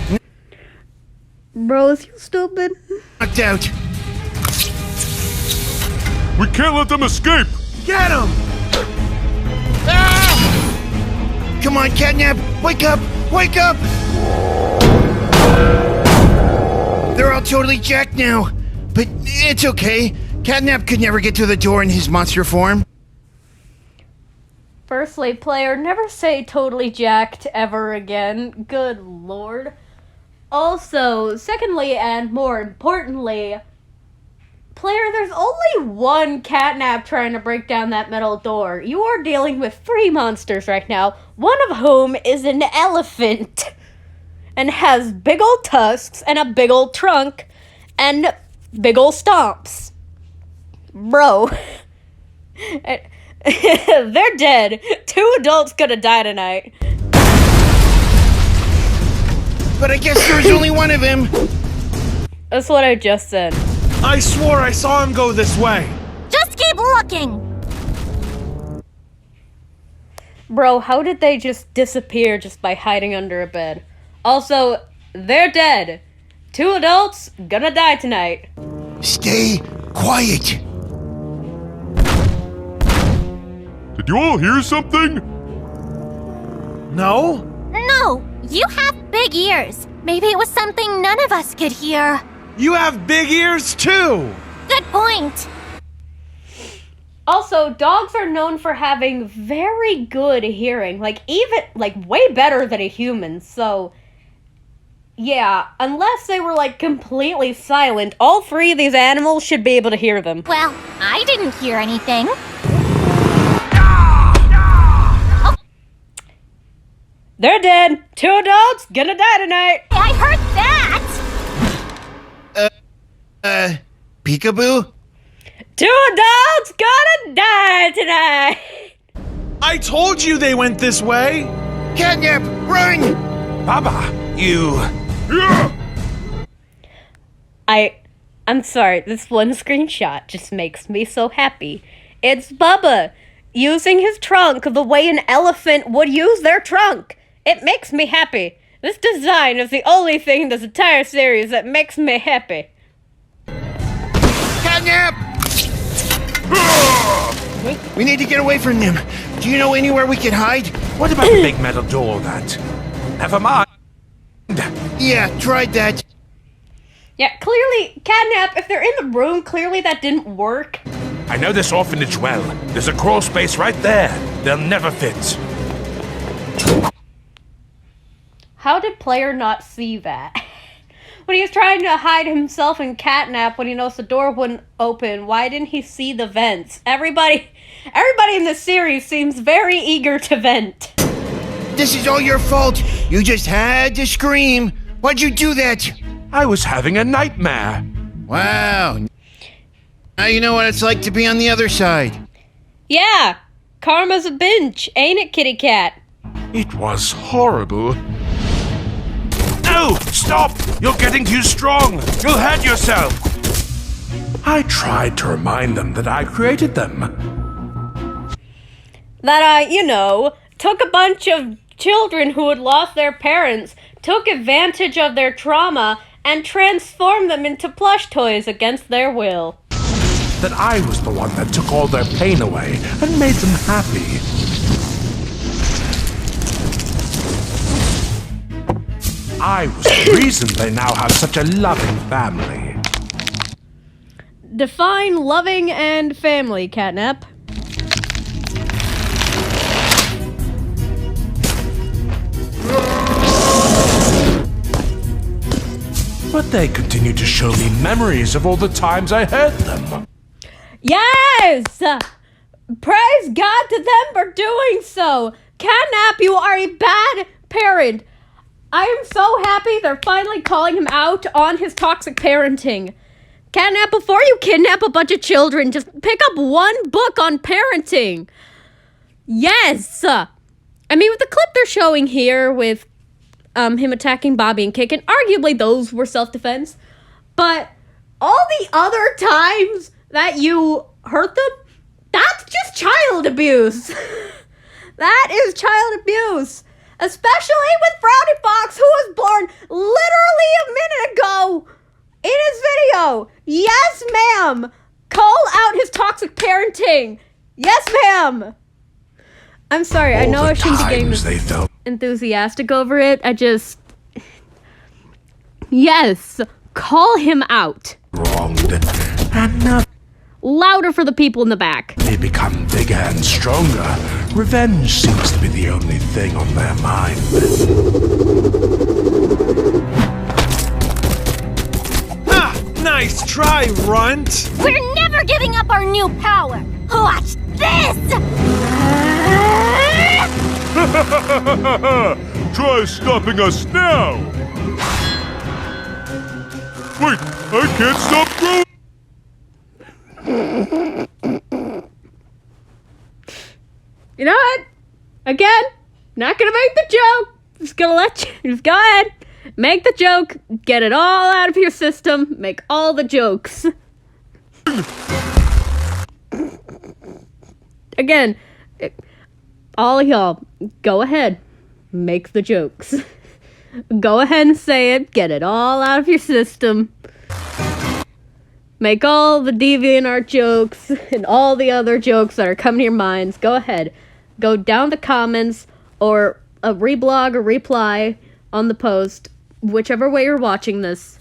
Bro, is you stupid? Knocked out. We can't let them escape! Get him! Ah! Come on, Catnap, wake up! Wake up! They're all totally jacked now. But it's okay. Catnap could never get to the door in his monster form. Firstly, player, never say totally jacked ever again. Good lord. Also, secondly, and more importantly, player, there's only one catnap trying to break down that metal door. You are dealing with 3 monsters right now, one of whom is an elephant and has big old tusks and a big old trunk and big old stomps. Bro. They're dead. 2 adults gonna die tonight. But I guess there's only one of him. That's what I just said. I swore I saw him go this way. Just keep looking. Bro, how did they just disappear just by hiding under a bed? Also, they're dead. 2 adults gonna die tonight. Stay quiet. Did you all hear something? No? No, you have big ears. Maybe it was something none of us could hear. You have big ears too. Good point. Also, dogs are known for having very good hearing. Way better than a human. So, yeah, unless they were, completely silent, all 3 of these animals should be able to hear them. Well, I didn't hear anything. They're dead. 2 adults gonna die tonight. I heard that. Peekaboo? 2 adults gonna die tonight. I told you they went this way. Catnap, run! Baba, you... I'm sorry, this one screenshot just makes me so happy. It's Bubba using his trunk the way an elephant would use their trunk. It makes me happy. This design is the only thing in this entire series that makes me happy. Catnap! We need to get away from them. Do you know anywhere we can hide? What about the big metal door that... Never mind. Yeah, tried that. Yeah, clearly, Catnap, if they're in the room, clearly that didn't work. I know this orphanage well. There's a crawl space right there. They'll never fit. How did player not see that? When he was trying to hide himself in Catnap when he knows the door wouldn't open, why didn't he see the vents? Everybody in this series seems very eager to vent. This is all your fault. You just had to scream. Why'd you do that? I was having a nightmare. Wow. Now you know what it's like to be on the other side. Yeah, karma's a bitch, ain't it, kitty cat? It was horrible. No! Stop! You're getting too strong! You'll hurt yourself! I tried to remind them that I created them. That I, took a bunch of children who had lost their parents, took advantage of their trauma, and transformed them into plush toys against their will. That I was the one that took all their pain away and made them happy. I was the reason they now have such a loving family. Define loving and family, Catnap. But they continue to show me memories of all the times I hurt them. Yes! Praise God to them for doing so! Catnap, you are a bad parent. I am so happy they're finally calling him out on his toxic parenting. Catnap, before you kidnap a bunch of children, just pick up one book on parenting. Yes! I mean, with the clip they're showing here with him attacking Bobby and kicking, arguably those were self-defense. But all the other times that you hurt them, that's just child abuse. That is child abuse. Especially with Brownie Fox, who was born literally a minute ago in his video. Yes, ma'am. Call out his toxic parenting. Yes, ma'am. I'm sorry, I know I shouldn't be getting this enthusiastic over it. Yes, call him out. Wronged. And now Louder for the people in the back. They become bigger and stronger. Revenge seems to be the only thing on their mind. Ha! Nice try, Runt! We're never giving up our new power! Watch this! Try stopping us now! Wait, I can't stop growing! You know what? Again, not gonna make the joke. Just gonna let you. Just go ahead. Make the joke. Get it all out of your system. Make all the jokes. Again, all of y'all, go ahead. Make the jokes. Go ahead and say it. Get it all out of your system. Make all the DeviantArt jokes and all the other jokes that are coming to your minds. Go ahead. Go down the comments or a reblog or reply on the post, whichever way you're watching this,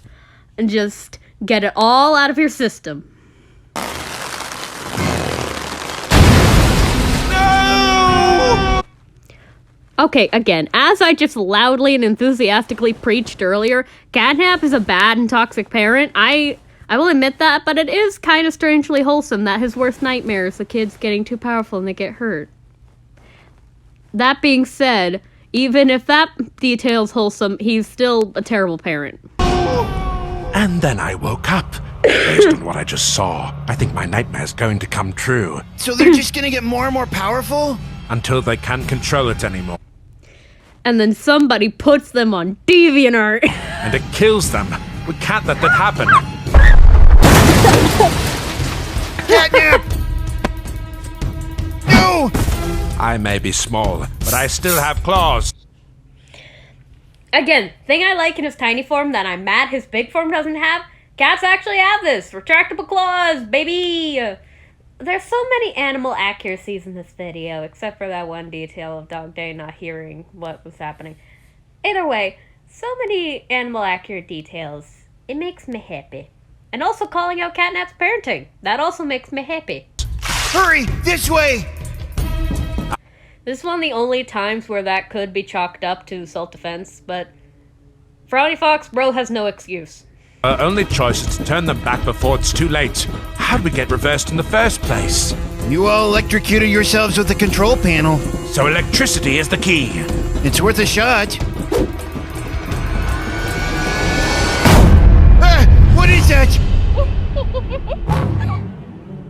and just get it all out of your system. No! Okay, again, as I just loudly and enthusiastically preached earlier, Catnap is a bad and toxic parent. I will admit that, but it is kind of strangely wholesome that his worst nightmare is the kids getting too powerful and they get hurt. That being said, even if that detail's wholesome, he's still a terrible parent. And then I woke up. Based on what I just saw, I think my nightmare's going to come true. So they're just gonna get more and more powerful? Until they can't control it anymore. And then somebody puts them on DeviantArt. And it kills them. We can't let that happen. Catnap! No! I may be small, but I still have claws. Again, thing I like in his tiny form that I'm mad his big form doesn't have, cats actually have this. Retractable claws, baby! There's so many animal accuracies in this video, except for that one detail of Dog Day not hearing what was happening. Either way, so many animal accurate details. It makes me happy. And also calling out Catnap's parenting. That also makes me happy. Hurry! This way! This is one of the only times where that could be chalked up to self-defense, but Frowny Fox, bro, has no excuse. Our only choice is to turn them back before it's too late. How'd we get reversed in the first place? You all electrocuted yourselves with the control panel. So electricity is the key. It's worth a shot. Ah! What is that?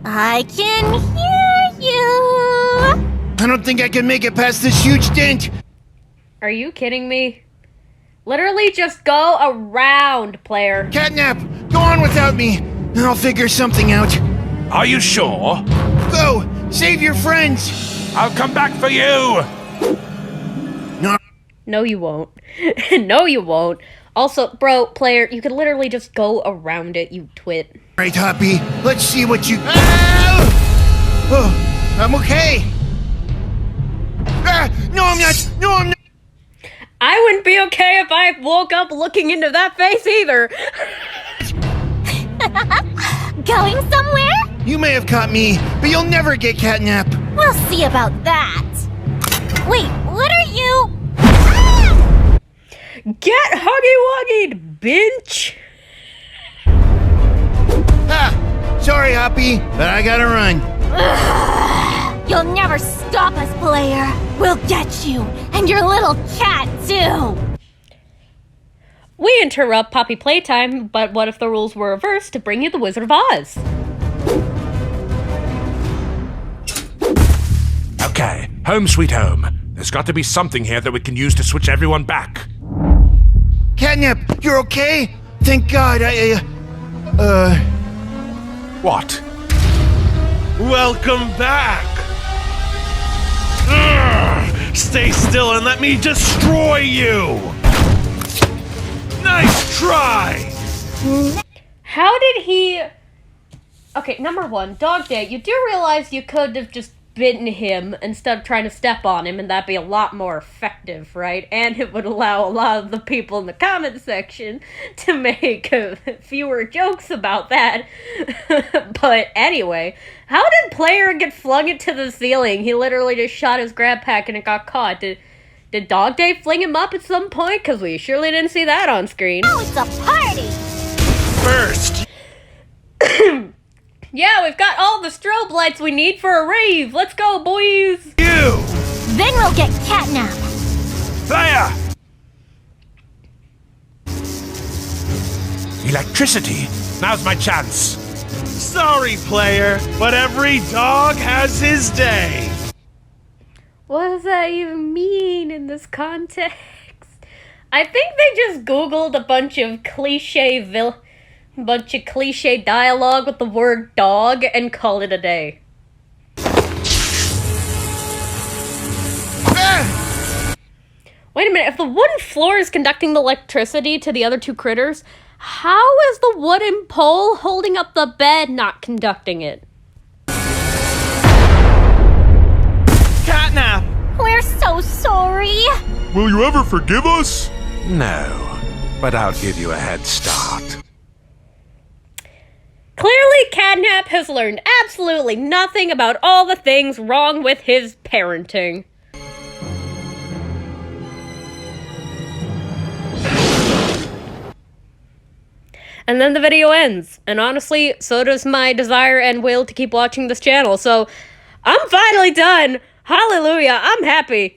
I can hear you! I don't think I can make it past this huge dent. Are you kidding me? Literally just go around, player. Catnap, go on without me, and I'll figure something out. Are you sure? Go! Save your friends! I'll come back for you! No. No, you won't. No, you won't. Also, bro, player, you could literally just go around it, you twit. Right, Hoppy, let's see what you... Ow! Oh, I'm okay. Ah, no, I'm not. No, I'm not. I wouldn't be okay if I woke up looking into that face either. Going somewhere? You may have caught me, but you'll never get Catnap. We'll see about that. Wait, what are you? Get huggy-wuggied, bitch! Ah, sorry, Hoppy, but I gotta run. You'll never stop us, player. We'll get you, and your little cat, too. We interrupt Poppy playtime, but what if the rules were reversed to bring you the Wizard of Oz? Okay, home sweet home. There's got to be something here that we can use to switch everyone back. Catnap, you're okay? Thank God, What? Welcome back! Urgh! Stay still and let me destroy you! Nice try! How did he... Okay, number one, Dog Day, you do realize you could have just bitten him instead of trying to step on him, and that'd be a lot more effective, right? And it would allow a lot of the people in the comment section to make fewer jokes about that. But anyway, how did Player get flung into the ceiling? He literally just shot his grab pack and it got caught. Did Dog Day fling him up at some point? Because we surely didn't see that on screen. Now it's a party! First! Yeah, we've got all the strobe lights we need for a rave. Let's go, boys. You! Then we'll get catnap. Player! Electricity. Now's my chance. Sorry, player, but every dog has his day. What does that even mean in this context? I think they just Googled a bunch of cliche dialogue with the word dog and called it a day. Wait a minute, if the wooden floor is conducting the electricity to the other two critters, how is the wooden pole holding up the bed not conducting it? Catnap! We're so sorry. Will you ever forgive us? No, but I'll give you a head start. Clearly, Catnap has learned absolutely nothing about all the things wrong with his parenting. And then the video ends. And honestly, so does my desire and will to keep watching this channel. So, I'm finally done. Hallelujah, I'm happy.